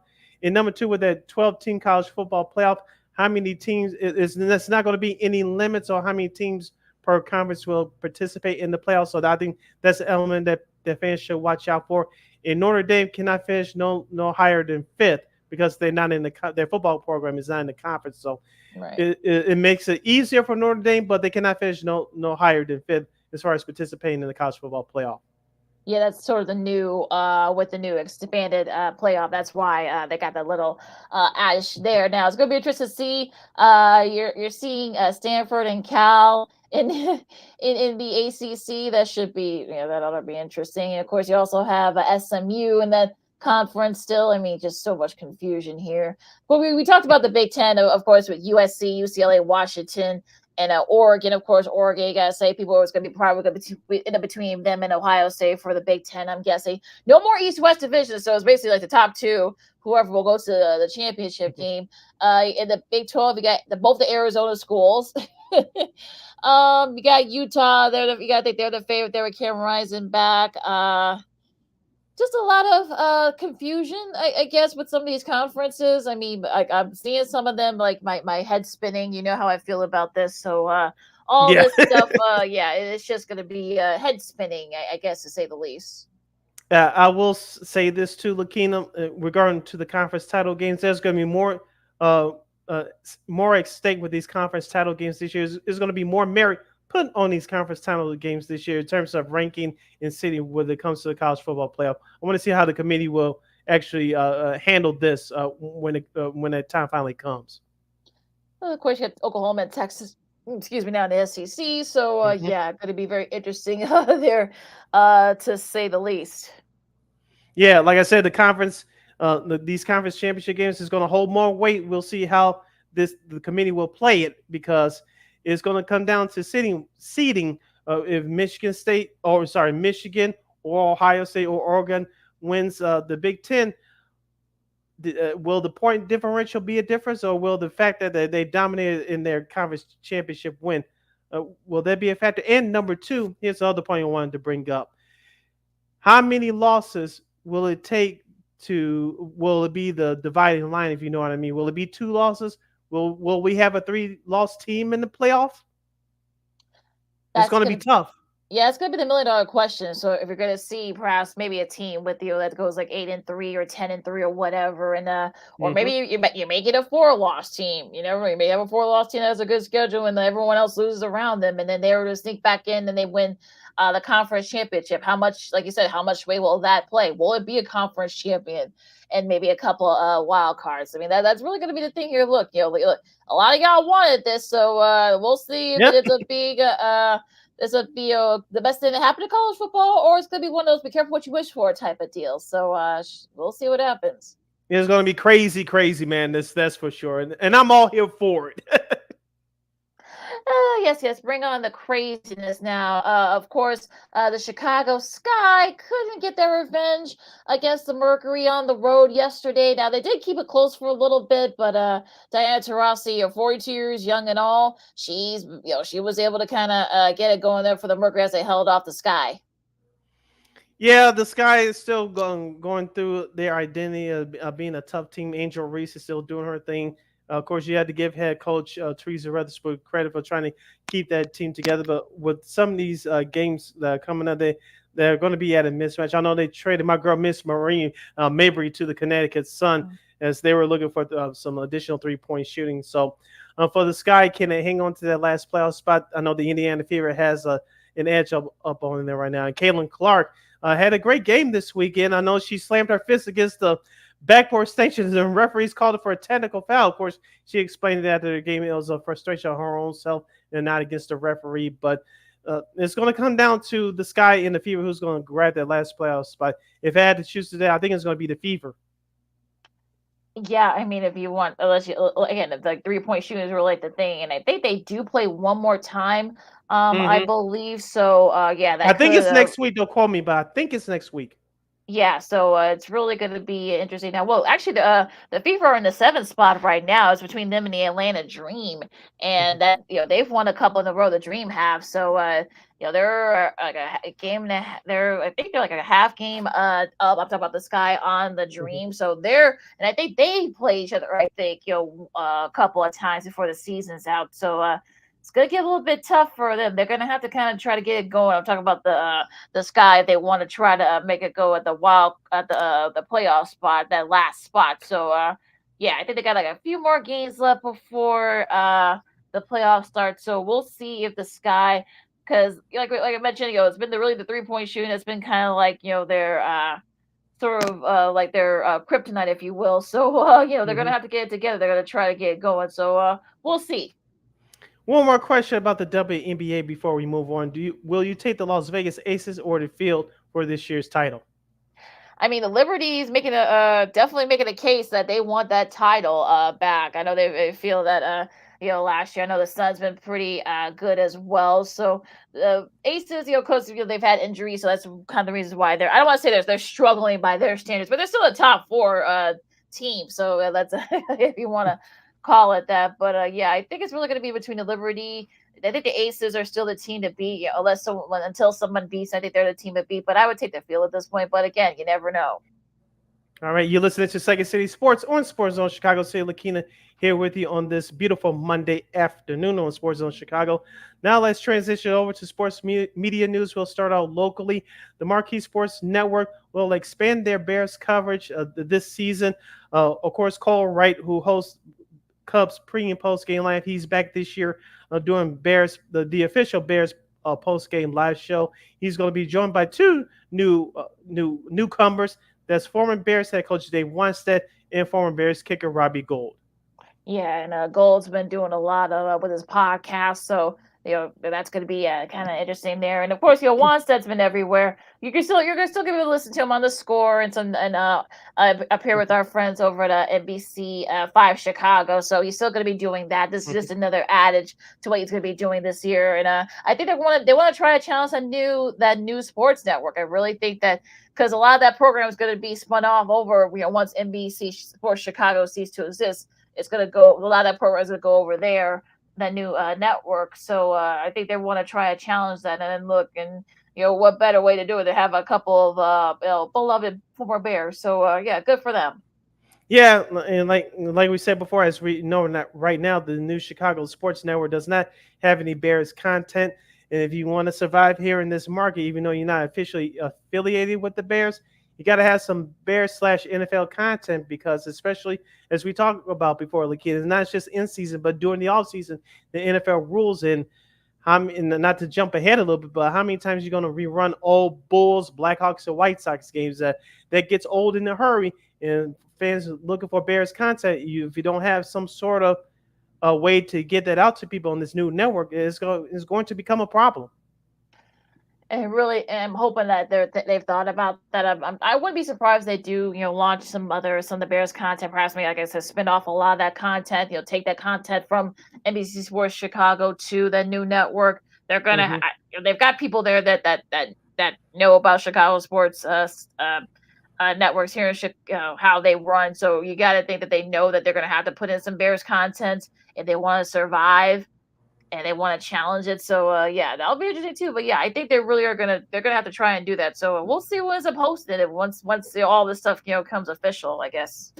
And number 2, with that 12-team college football playoff, how many teams there's not going to be any limits on how many teams per conference will participate in the playoffs. So I think that's an element that fans should watch out for. And Notre Dame cannot finish no higher than 5th because they're not in their football program is not in the conference. So right. it makes it easier for Notre Dame, but they cannot finish no higher than 5th as far as participating in the college football playoff. Yeah, that's sort of the new with the new expanded playoff. That's why they got that little ash there. Now it's going to be interesting to see. You're seeing Stanford and Cal in the ACC. That should be that ought to be interesting. And of course, you also have SMU in that conference still. I mean, just so much confusion here. But we talked about the Big Ten, of course, with USC, UCLA, Washington, And Oregon, of course, Oregon, you gotta say people are going to be probably going to be in between them and Ohio State for the Big Ten, I'm guessing. No more East-West division, so it's basically like the top two, whoever will go to the championship game. In the Big 12, you got both the Arizona schools. You got Utah. You got to think they're the favorite. They were Cam Rising back. Just a lot of confusion, I guess, with some of these conferences. I mean, I'm seeing some of them, like my head spinning. You know how I feel about this. So all this stuff, it's just going to be head spinning, I guess, to say the least. I will say this too, Lakina, regarding to the conference title games. There's going to be more at stake with these conference title games this year. There's going to be more merit put on these conference title games this year in terms of ranking and seeding when it comes to the college football playoff. I want to see how the committee will actually handle this when that time finally comes. Well, of course, you have Oklahoma and Texas. Excuse me, now in the SEC. So going to be very interesting there, to say the least. Yeah, like I said, the conference, these conference championship games is going to hold more weight. We'll see how the committee will play it, because it's going to come down to seeding. If Michigan or Ohio State or Oregon wins the Big Ten, will the point differential be a difference, or will the fact that they dominated in their conference championship win, will that be a factor? And number two, here's the other point I wanted to bring up. How many losses will it take will it be the dividing line, if you know what I mean? Will it be 2 losses? Will we have a 3-loss team in the playoff? It's going to be tough. Yeah, it's going to be the $1 million question. So if you're going to see perhaps maybe a team with that goes like 8-3 or 10-3 or whatever, and or maybe you make it a 4-loss team. You know, you may have a 4-loss team that has a good schedule, and everyone else loses around them, and then they were to sneak back in and they win the conference championship. How much, like you said, how much weight will that play? Will it be a conference champion and maybe a couple wild cards? I mean, that's really going to be the thing here. Look, look, a lot of y'all wanted this, so we'll see if it's a big. This would be the best thing that happened to college football, or it's going to be one of those be careful what you wish for type of deals. So we'll see what happens. It's going to be crazy, man. That's for sure. And I'm all here for it. Yes. Bring on the craziness now. Of course, the Chicago Sky couldn't get their revenge against the Mercury on the road yesterday. Now, they did keep it close for a little bit, but Diana Taurasi, 42 years young and all, she was able to kind of get it going there for the Mercury as they held off the Sky. Yeah, the Sky is still going through their identity of being a tough team. Angel Reese is still doing her thing. Of course, you had to give head coach Teresa Rutherford credit for trying to keep that team together. But with some of these games that are coming up, they're going to be at a mismatch. I know they traded my girl, Miss Maureen Mabry, to the Connecticut Sun as they were looking for some additional 3-point shooting. So for the Sky, can they hang on to that last playoff spot? I know the Indiana Fever has an edge up on there right now. And Caitlin Clark had a great game this weekend. I know she slammed her fist against the backboard stations, and referees called it for a technical foul. Of course, she explained that after the game it was a frustration on her own self and not against the referee. But it's going to come down to the Sky and the Fever who's going to grab that last playoff spot. If I had to choose today, I think it's going to be the Fever. Yeah, I mean, if you want, if the 3-point shooting is really the thing, and I think they do play one more time. I believe so. I think it's next week. Don't quote me, but I think it's next week. Yeah, so it's really going to be interesting. Now, well, actually, the Fever are in the 7th spot right now. It's between them and the Atlanta Dream, and that they've won a couple in a row. The Dream have, so they're like a game and I think they're like a half game up. I'm talking about the Sky on the Dream, so and I think they play each other. I think a couple of times before the season's out. So it's going to get a little bit tough for them. They're going to have to kind of try to get it going. I'm talking about the Sky if they want to try to make it go at the playoff spot, that last spot. So I think they got like a few more games left before the playoffs start. So we'll see if the Sky, because like I mentioned, it's been the 3-point shooting. It's been kind of like their sort of like their kryptonite, if you will. So they're going to have to get it together. They're going to try to get it going. So we'll see. One more question about the WNBA before we move on. Will you take the Las Vegas Aces or the Field for this year's title? I mean, the Liberty's definitely making a case that they want that title back. I know they feel that last year. I know the Suns been pretty good as well. So the Aces, of course, they've had injuries, so that's kind of the reasons why I don't want to say they're struggling by their standards, but they're still a top 4 team. So that's if you want to call it that. But yeah, I think it's really going to be between the Liberty. I think the Aces are still the team to beat, until someone beats. I think they're the team to beat. But I would take the field at this point. But again, you never know. All right, you're listening to Second City Sports on Sports Zone Chicago. City Lakina here with you on this beautiful Monday afternoon on Sports Zone Chicago. Now let's transition over to sports media news. We'll start out locally. The Marquee Sports Network will expand their Bears coverage this season. Of course, Cole Wright, who hosts Cubs pre and post game live, he's back this year doing Bears, the official Bears post game live show. He's going to be joined by 2 newcomers. That's former Bears head coach Dave Wannstedt and former Bears kicker Robbie Gould. Yeah, and Gold's been doing a lot of with his podcast, so that's going to be kind of interesting there. And of course, Wannstedt's been everywhere. You're going to still give it a listen to him on The Score and up here with our friends over at NBC 5 Chicago. So he's still going to be doing that. This is just another adage to what he's going to be doing this year. And I think they want to try to challenge that new sports network. I really think that because a lot of that program is going to be spun off over once NBC Sports Chicago ceases to exist. It's going to go. A lot of that program is going to go over there. That new network. So I think they want to try to challenge that and then look and what better way to do it to have a couple of beloved former Bears. So yeah, good for them. Yeah, and like we said before, as we know that right now, the new Chicago Sports Network does not have any Bears content. And if you want to survive here in this market, even though you're not officially affiliated with the Bears, you got to have some Bears/NFL content because, especially as we talked about before, it's not just in season, but during the offseason, the NFL rules and not to jump ahead a little bit, but how many times you're going to rerun old Bulls, Blackhawks, or White Sox games that gets old in a hurry, and fans looking for Bears content. If you don't have some sort of a way to get that out to people on this new network, it's going to become a problem. And really, I'm hoping that they've thought about that. I wouldn't be surprised if they do, launch some of the Bears content. Perhaps maybe, like I said, spin off a lot of that content. Take that content from NBC Sports Chicago to the new network. They're gonna, they've got people there that know about Chicago sports networks here in Chicago, how they run. So you got to think that they know that they're gonna have to put in some Bears content if they want to survive. And they want to challenge it, so yeah, that'll be interesting too. But yeah, I think they really are gonna have to try and do that. So we'll see what ends up hosted it once all this stuff comes official, I guess.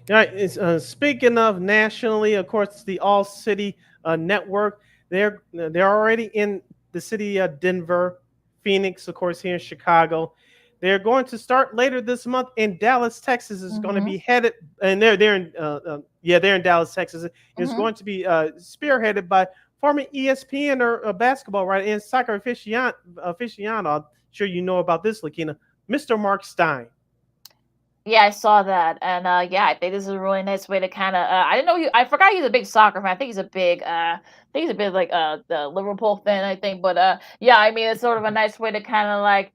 All right. Speaking of nationally, of course, the All City Network. They're already in the city of Denver, Phoenix, of course, here in Chicago. They're going to start later this month in Dallas, Texas. Is going to be headed, and they're in Dallas, Texas. It's going to be spearheaded by former ESPN or basketball writer and soccer aficionado. I'm sure you know about this, Lakina, Mr. Mark Stein. Yeah, I saw that, and yeah, I think this is a really nice way to kind of. I didn't know I forgot he's a big soccer fan. I think he's a big. Like the Liverpool fan. I think, but yeah, I mean, it's sort of a nice way to kind of like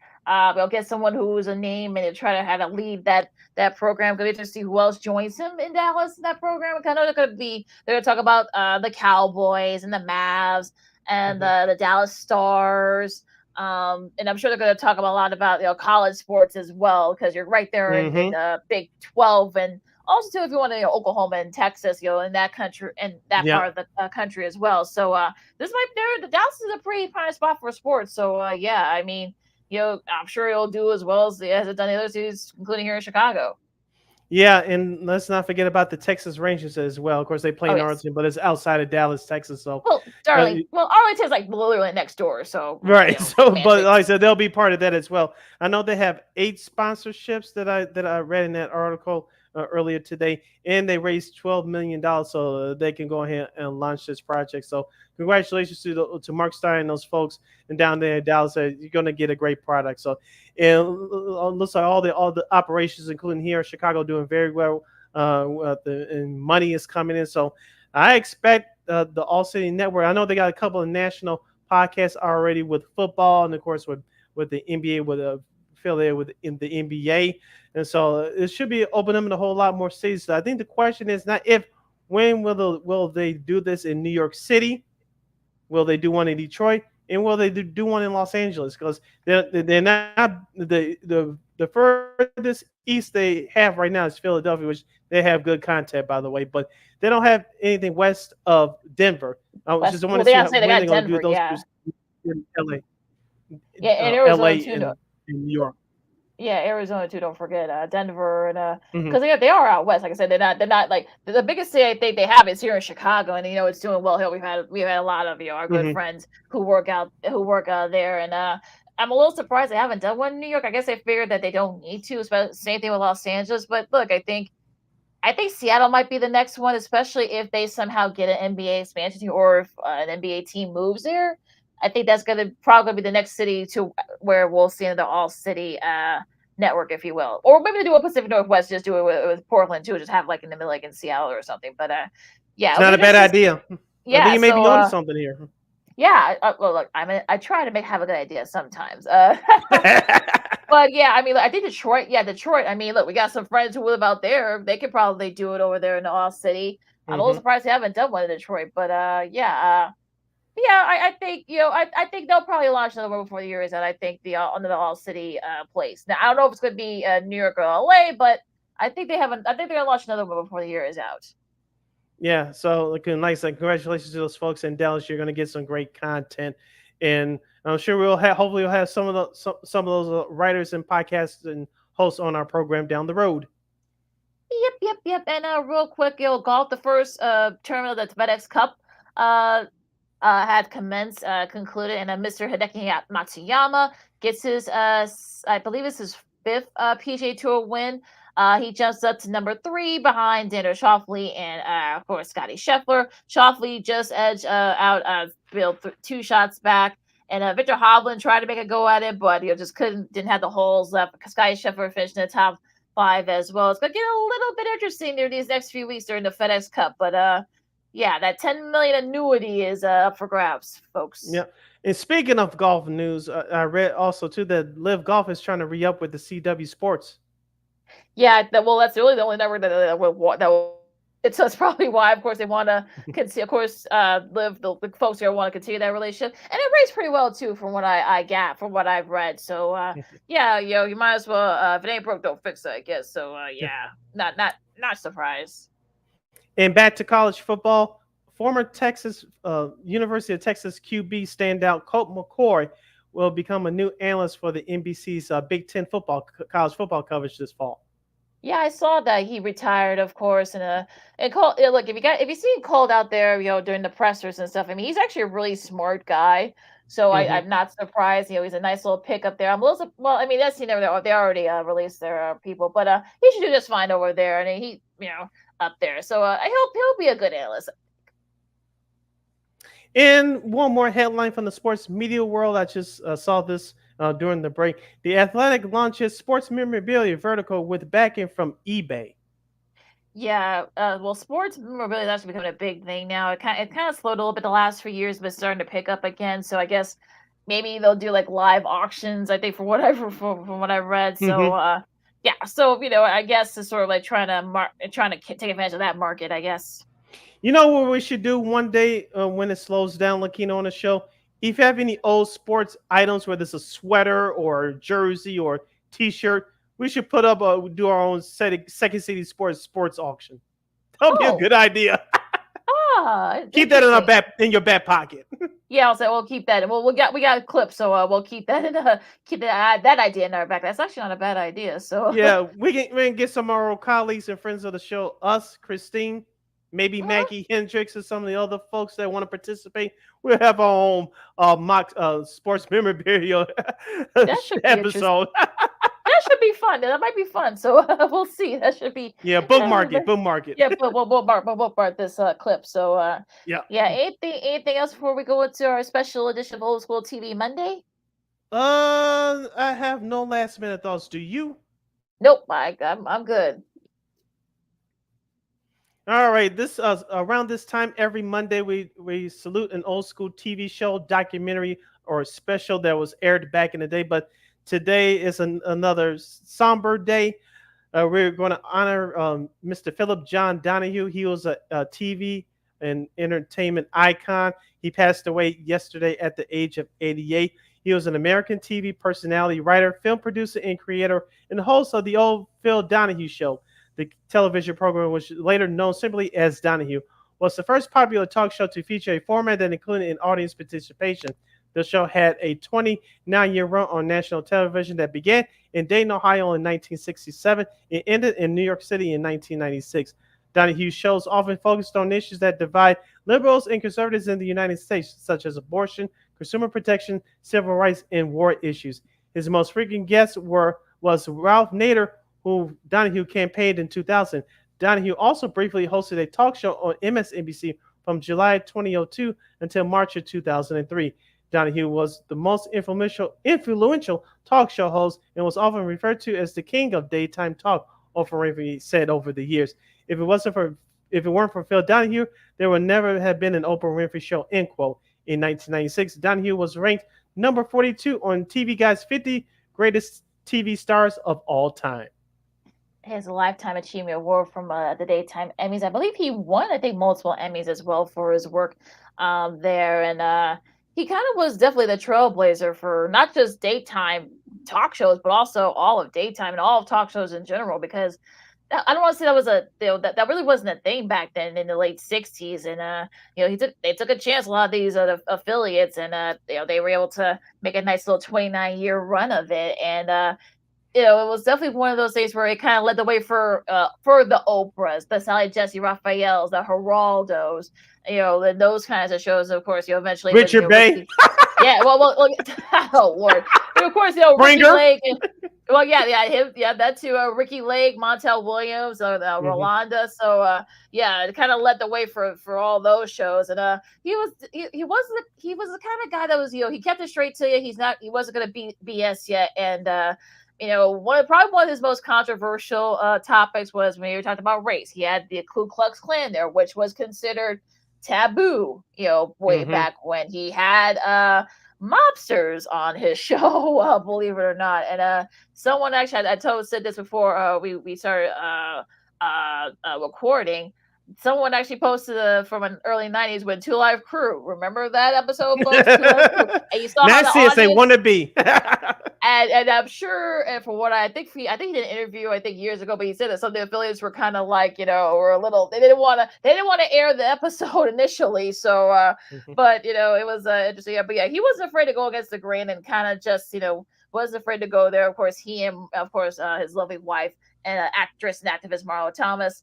get someone who's a name and to try to have to lead that program. Going to see who else joins him in Dallas in that program. I know they're going to talk about the Cowboys and the Mavs and the Dallas Stars. And I'm sure they're going to talk about a lot about college sports as well, because you're right there in Big 12, and also too if you want to Oklahoma and Texas, in that country and that part of the country as well. So this the Dallas is a pretty prime spot for sports. So yeah, I mean, I'm sure it'll do as well as it's done the other cities, including here in Chicago. Yeah, and let's not forget about the Texas Rangers as well. Of course, they play in Arlington, but it's outside of Dallas, Texas. So, darling, Arlington's like literally next door. So, right. So, but like I said, they'll be part of that as well. I know they have 8 sponsorships that I read in that article earlier today, and they raised $12 million so they can go ahead and launch this project. So, congratulations to Mark Stein and those folks and down there in Dallas. You're going to get a great product. So, and it looks like all the operations, including here in Chicago, doing very well. And money is coming in. So, I expect the All City Network. I know they got a couple of national podcasts already with football, and of course with the NBA, with affiliated in the NBA. And so it should be opening up a whole lot more cities. So I think the question is not if When will they do this in New York City? Will they do one in Detroit? And will they do one in Los Angeles? Because they're not the furthest east they have right now is Philadelphia, which they have good content, by the way. But they don't have anything west of Denver. I just want to see they when got they're going to do Denver, those yeah. two in LA. Yeah, and LA Arizona too. and New York. Yeah, Arizona too. Don't forget Denver and Mhm. because they are out west. Like I said, they're not like the biggest city I think they have is here in Chicago, and it's doing well here. We've had a lot of our good Mhm. friends who work out there, and I'm a little surprised they haven't done one in New York. I guess they figured that they don't need to. Same thing with Los Angeles, but look, I think Seattle might be the next one, especially if they somehow get an NBA expansion team or if an NBA team moves there. I think that's going to probably be the next city to where we'll see the all city network, if you will. Or maybe they do a Pacific Northwest, just do it with Portland too, just have like in the middle, like in Seattle or something. But yeah, It's not a bad idea. I Yeah, think you may be so onto something here. yeah, well, look, I try to have a good idea sometimes. But yeah, I mean, I think Detroit. Yeah, Detroit. I mean, look, we got some friends who live out there. They could probably do it over there in the All City. I'm a little Mhm. surprised they haven't done one in Detroit, but yeah, I think I think they'll probably launch another one before the year is out. I think the under the All City place. Now I don't know if it's going to be New York or LA, but I think they haven't. I think they're going to launch another one before the year is out. Yeah, so looking nice. Like, congratulations to those folks in Dallas. You're going to get some great content, and I'm sure we'll have. Hopefully, we'll have some of those writers and podcasts and hosts on our program down the road. Yep. And real quick, golf. The first tournament of the FedEx Cup had concluded, and Mr. Hideki Matsuyama gets his I believe it's his fifth PGA Tour win. He jumps up to number 3 behind Xander Schauffele and of course Scotty Scheffler. Schauffele just edged out Bill 2 shots back. And Victor Hovland tried to make a go at it, but just didn't have the holes left. Scotty Scheffler finished in the top 5 as well. It's gonna get a little bit interesting there these next few weeks during the FedEx Cup, but yeah, that 10 million annuity is up for grabs, folks. Yeah. And speaking of golf news, I read also too that Live Golf is trying to re-up with the CW Sports. Yeah, that's really the only number that's probably why, of course, they want to continue. Of course, Live the folks here want to continue that relationship, and it rates pretty well too, from what I got, from what I've read. So yeah, you might as well if it ain't broke, don't fix it, I guess. So yeah, not surprised. And back to college football, former University of Texas QB standout Colt McCoy will become a new analyst for the NBC's Big Ten college football coverage this fall. Yeah, I saw that he retired, of course, and Colt. Look, if you see Colt out there, during the pressers and stuff, I mean, he's actually a really smart guy. So I'm not surprised. He's a nice little pick up there. I'm a little well. I mean, that's they already released their people, but he should do just fine over there, and he up there. So I hope he'll be a good analyst. And one more headline from the sports media world. I just saw this during the break. The Athletic launches sports memorabilia vertical with backing from eBay. Yeah, well, sports memorabilia is actually becoming a big thing now. It kind of slowed a little bit the last few years, but it's starting to pick up again. So I guess maybe they'll do like live auctions. I think from what I've read. So yeah, so I guess it's sort of like trying to take advantage of that market, I guess. You know what we should do one day when it slows down, Lakino, on the show? If you have any old sports items, whether it's a sweater or a jersey or T-shirt, we should put up do our own Second City sports auction. That'll be a good idea. Keep that in your back pocket. Yeah, I'll say we'll keep that. Well, we got a clip, so we'll keep that that idea in our back. That's actually not a bad idea. So yeah, we can get some of our colleagues and friends of the show, us, Christine, maybe Maggie Hendricks, or some of the other folks that want to participate. We'll have our own mock sports memorabilia episode. That should be fun. That might be fun. So we'll see. That should be bookmark it. Yeah, we'll bookmark this clip. So yeah. Anything else before we go into our special edition of Old School TV Monday? I have no last minute thoughts. Do you? Nope. I'm good. All right. This around this time every Monday we salute an old school TV show, documentary, or special that was aired back in the day. But today is another somber day. We're going to honor Mr. Philip John Donahue. He was a TV and entertainment icon. He passed away yesterday at the age of 88. He was an American TV personality, writer, film producer, and creator, and host of the Old Phil Donahue Show. The television program, which later known simply as Donahue, was the first popular talk show to feature a format that included an audience participation. The show had a 29-year run on national television that began in Dayton, Ohio in 1967 and ended in New York City in 1996. Donahue's shows often focused on issues that divide liberals and conservatives in the United States, such as abortion, consumer protection, civil rights, and war issues. His most frequent guests was Ralph Nader, who Donahue campaigned in 2000. Donahue also briefly hosted a talk show on MSNBC from July 2002 until March of 2003. Donahue was the most influential talk show host and was often referred to as the king of daytime talk, Oprah Winfrey said over the years. If it weren't for Phil Donahue, there would never have been an Oprah Winfrey show, end quote. In 1996, Donahue was ranked number 42 on TV Guide's 50 greatest TV stars of all time. He has a Lifetime Achievement Award from the Daytime Emmys. I believe he won, I think, multiple Emmys as well for his work there. And he kind of was definitely the trailblazer for not just daytime talk shows, but also all of daytime and all of talk shows in general, because I don't want to say that was that really wasn't a thing back then in the late 60s. And they took a chance, a lot of these affiliates, and they were able to make a nice little 29-year run of it. And it was definitely one of those days where it kind of led the way for the Oprahs, the Sally Jesse Raphaels, the Geraldos, and those kinds of shows. Of course, eventually Richard Bay. Yeah, well, oh Lord. But of course, Ricky Lake. That too. Ricky Lake, Montel Williams, Rolanda. So it kind of led the way for all those shows. And he was the kind of guy that was he kept it straight to you. He wasn't going to be BS yet. And one of his most controversial topics was when you talked about race. He had the Ku Klux Klan there, which was considered taboo, way back when. He had mobsters on his show, believe it or not. And someone actually, said this before we started recording. Someone actually posted from an early 90s with Two Live Crew. Remember that episode, folks? And you saw Nasty as they want to be. And I'm sure, and for what I think he did an interview years ago, but he said that some of the affiliates were kind of like, were a little, they didn't want to air the episode initially. So but it was interesting. But yeah, he wasn't afraid to go against the grain and kind of just wasn't afraid to go there. Of course, he and his lovely wife and actress and activist Marlo Thomas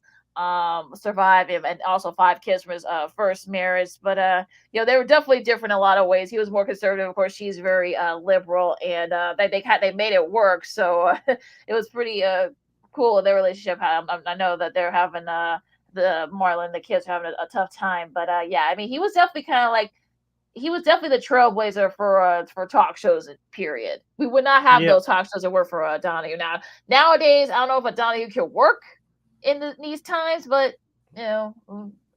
survived him, and also 5 kids from his first marriage. But they were definitely different in a lot of ways. He was more conservative. Of course, she's very liberal, and they made it work. So it was pretty cool, their relationship. I know that they're having the Marlon, the kids are having a tough time. But he was definitely the trailblazer for talk shows, period. We would not have those talk shows that were for Donahue. Nowadays, I don't know if a Donahue can work in these times, but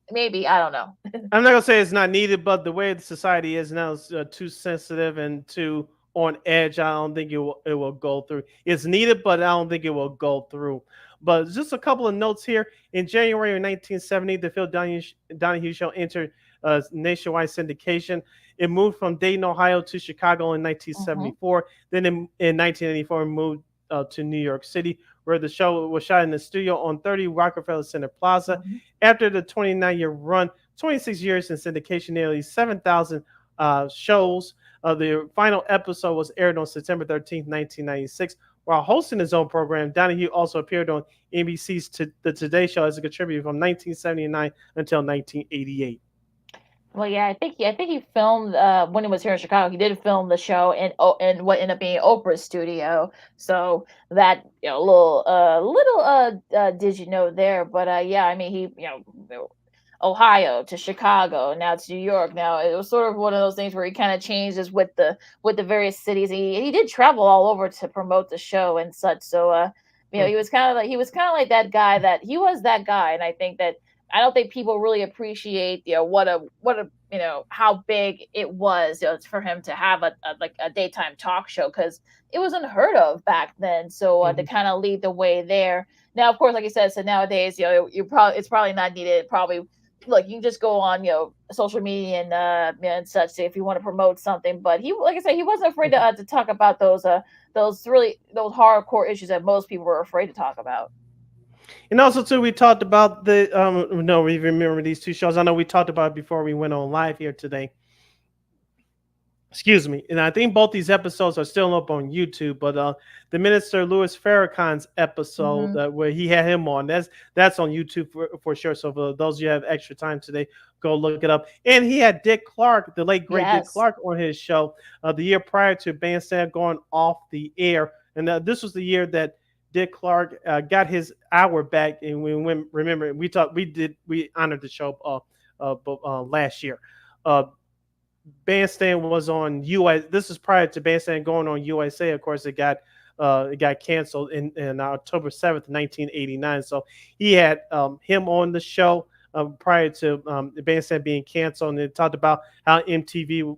maybe, I don't know. I'm not gonna say it's not needed, but the way the society is now is too sensitive and too on edge. I don't think it will go through. It's needed, but I don't think it will go through. But just a couple of notes here. In January of 1970, the Phil Donahue Show entered nationwide syndication. It moved from Dayton, Ohio to Chicago in 1974. Then in 1984, it moved to New York City, where the show was shot in the studio on 30 Rockefeller Center Plaza. After the 29-year run, 26 years in syndication, nearly 7,000 shows. The final episode was aired on September 13th, 1996. While hosting his own program, Donahue also appeared on NBC's The Today Show as a contributor from 1979 until 1988. Well, yeah, I think he filmed when he was here in Chicago. He did film the show in what ended up being Oprah's studio. So that little did you know there? But he Ohio to Chicago, now to New York. Now it was sort of one of those things where he kind of changes with the various cities. He did travel all over to promote the show and such. So he was kind of like that guy. And I think that I don't think people really appreciate, what a how big it was, for him to have a daytime talk show, because it was unheard of back then. So to kind of lead the way there. Now, of course, like you said, so nowadays, it's probably not needed. Probably, look, you can just go on, social media and such if you want to promote something. But he, like I said, he wasn't afraid to talk about those hardcore issues that most people were afraid to talk about. And also, too, we talked about we remember these two shows. I know we talked about it before we went on live here today. Excuse me. And I think both these episodes are still up on YouTube, but the Minister Louis Farrakhan's episode where he had him on, that's on YouTube for sure. So for those of you who have extra time today, go look it up. And he had Dick Clark, the late great Dick Clark, on his show the year prior to Bandstand going off the air. And this was the year that Dick Clark got his hour back, and we remember we honored the show last year. Bandstand was on US. This is prior to Bandstand going on USA. Of course, it got canceled in October 7th, 1989. So he had him on the show prior to the Bandstand being canceled, and they talked about how MTV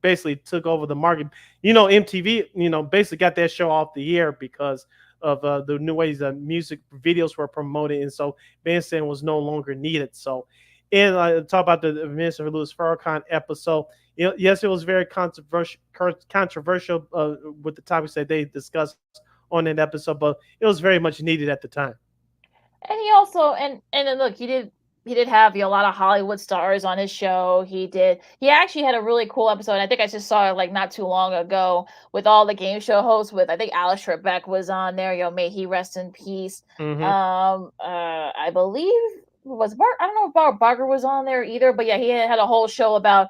basically took over the market. MTV, basically got that show off the air because of the new ways that music videos were promoted, and so Bandstand was no longer needed. So, and I talk about the Minister Louis Farrakhan episode. Yes, it was very controversial with the topics that they discussed on that episode, but it was very much needed at the time. And he also and then look, he did have a lot of Hollywood stars on his show. He actually had a really cool episode. I think I just saw it like not too long ago with all the game show hosts. With I think Alex Trebek was on there. May he rest in peace. I believe was Bart. I don't know if Bart Barker was on there either, but yeah, he had a whole show about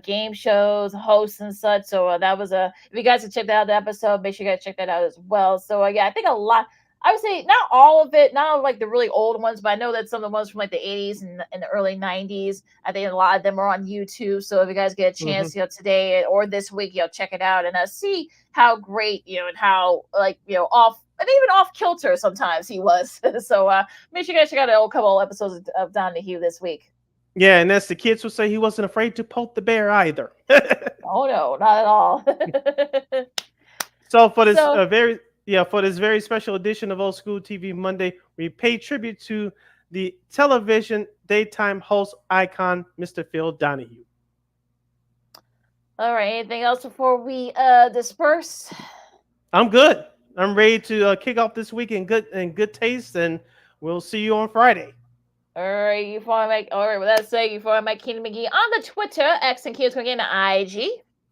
game shows, hosts, and such. So that was if you guys can check that out, the episode, make sure you guys check that out as well. So yeah, I think a lot. I would say not all of it, not like the really old ones, but I know that some of the ones from like the 80s and the early 90s, I think a lot of them are on YouTube. So if you guys get a chance, today or this week, check it out and see how great, and how off, and even off kilter sometimes he was. So make sure you guys check out a couple episodes of Don the Hugh this week. Yeah, and as the kids would say, he wasn't afraid to poke the bear either. Oh no, not at all. So for this for this very special edition of Old School TV Monday, we pay tribute to the television daytime host icon, Mr. Phil Donahue. All right, anything else before we disperse? I'm good. I'm ready to kick off this week in good taste, and we'll see you on Friday. All right, with that said, you follow Mike Keenan McGee on the Twitter, X, and Kids Cooking on IG.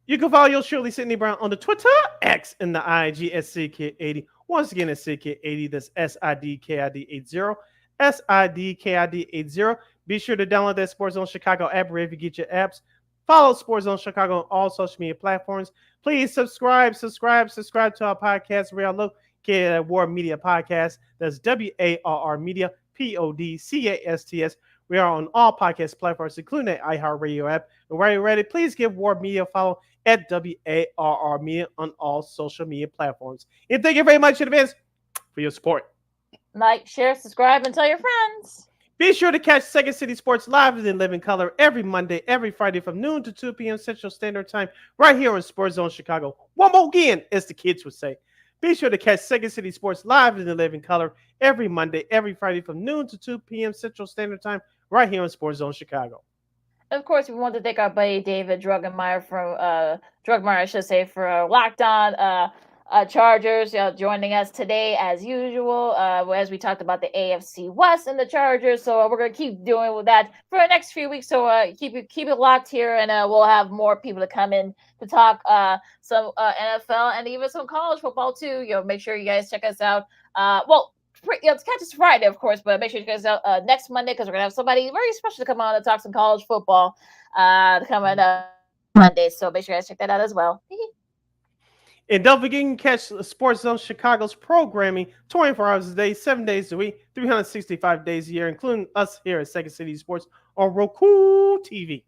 You can follow your Shirley Sydney Brown on the Twitter, X, and the IG at SidKid80. Once again, at SidKid80. That's SIDKID80. SIDKID80. Be sure to download that Sports Zone Chicago app wherever you get your apps. Follow Sports Zone Chicago on all social media platforms. Please subscribe to our podcast. We are located at War Media Podcast. That's WARR Media, PODCASTS. We are on all podcast platforms, including the iHeartRadio app. And while you're ready, please give War Media a follow at WARR Media on all social media platforms. And thank you very much in advance for your support. Like, share, subscribe, and tell your friends. Be sure to catch Second City Sports live in living color every Monday, every Friday from noon to 2 p.m. Central Standard Time right here on Sports Zone Chicago. One more again, as the kids would say. Be sure to catch Second City Sports live in the living color every Monday, every Friday from noon to 2 p.m. Central Standard Time right here on Sports Zone Chicago. Of course, we want to thank our buddy David Drogemeier for Locked On Chargers joining us today as usual. As we talked about the AFC West and the Chargers, so we're gonna keep doing with that for the next few weeks. So keep it locked here, and we'll have more people to come in to talk some NFL and even some college football too. Make sure you guys check us out. It's catch us Friday, of course, but make sure you guys out next Monday because we're gonna have somebody very special to come on to talk some college football coming Monday. So make sure you guys check that out as well. And don't forget, you can catch Sports Zone Chicago's programming 24 hours a day, 7 days a week, 365 days a year, including us here at Second City Sports on Roku TV.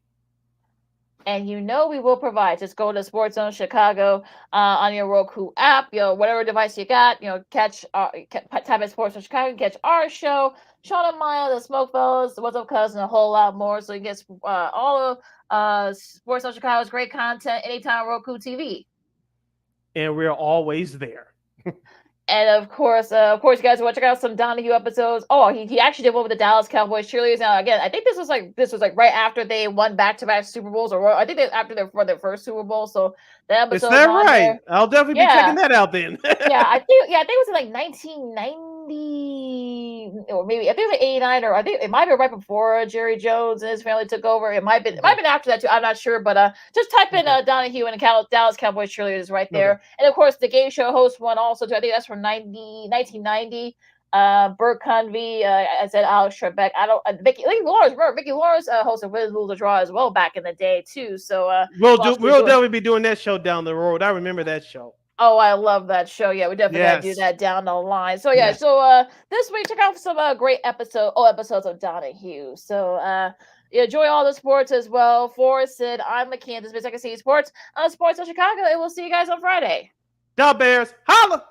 And we will provide. Just go to Sports Zone Chicago on your Roku app, whatever device you got, catch type in Sports Zone Chicago, catch our show, Sean and Maya, the Smoke Fellas, What's Up Cousin, a whole lot more. So you get all of Sports Zone Chicago's great content anytime Roku TV. And we're always there. And of course, you guys want to check out some Donahue episodes. Oh, he actually did one with the Dallas Cowboys cheerleaders. Now, again, I think this was like right after they won back-to-back Super Bowls, or I think after their first Super Bowl. So the episode. Is that right? I'll definitely be checking that out then. I think it was in like 1990, or maybe I think it was like 89, or I think it might be right before Jerry Jones and his family took over. It might have been after that too. I'm not sure, but just type in Donahue and Dallas Cowboys cheerleaders right there. Okay. And of course, the game show host one also too. I think that's from 1990. Bert Convey, I said Alex Trebek. Vicki Lawrence hosted Win, Lose, or Draw as well back in the day too. So we'll definitely be doing that show down the road. I remember that show. Oh, I love that show. Yeah, we definitely gotta do that down the line. So so this week check out some great episodes of Donahue. So enjoy all the sports as well. For Sid, I'm McKean. This is Second City Sports on Sports of Chicago, and we'll see you guys on Friday. Dub Bears, holla!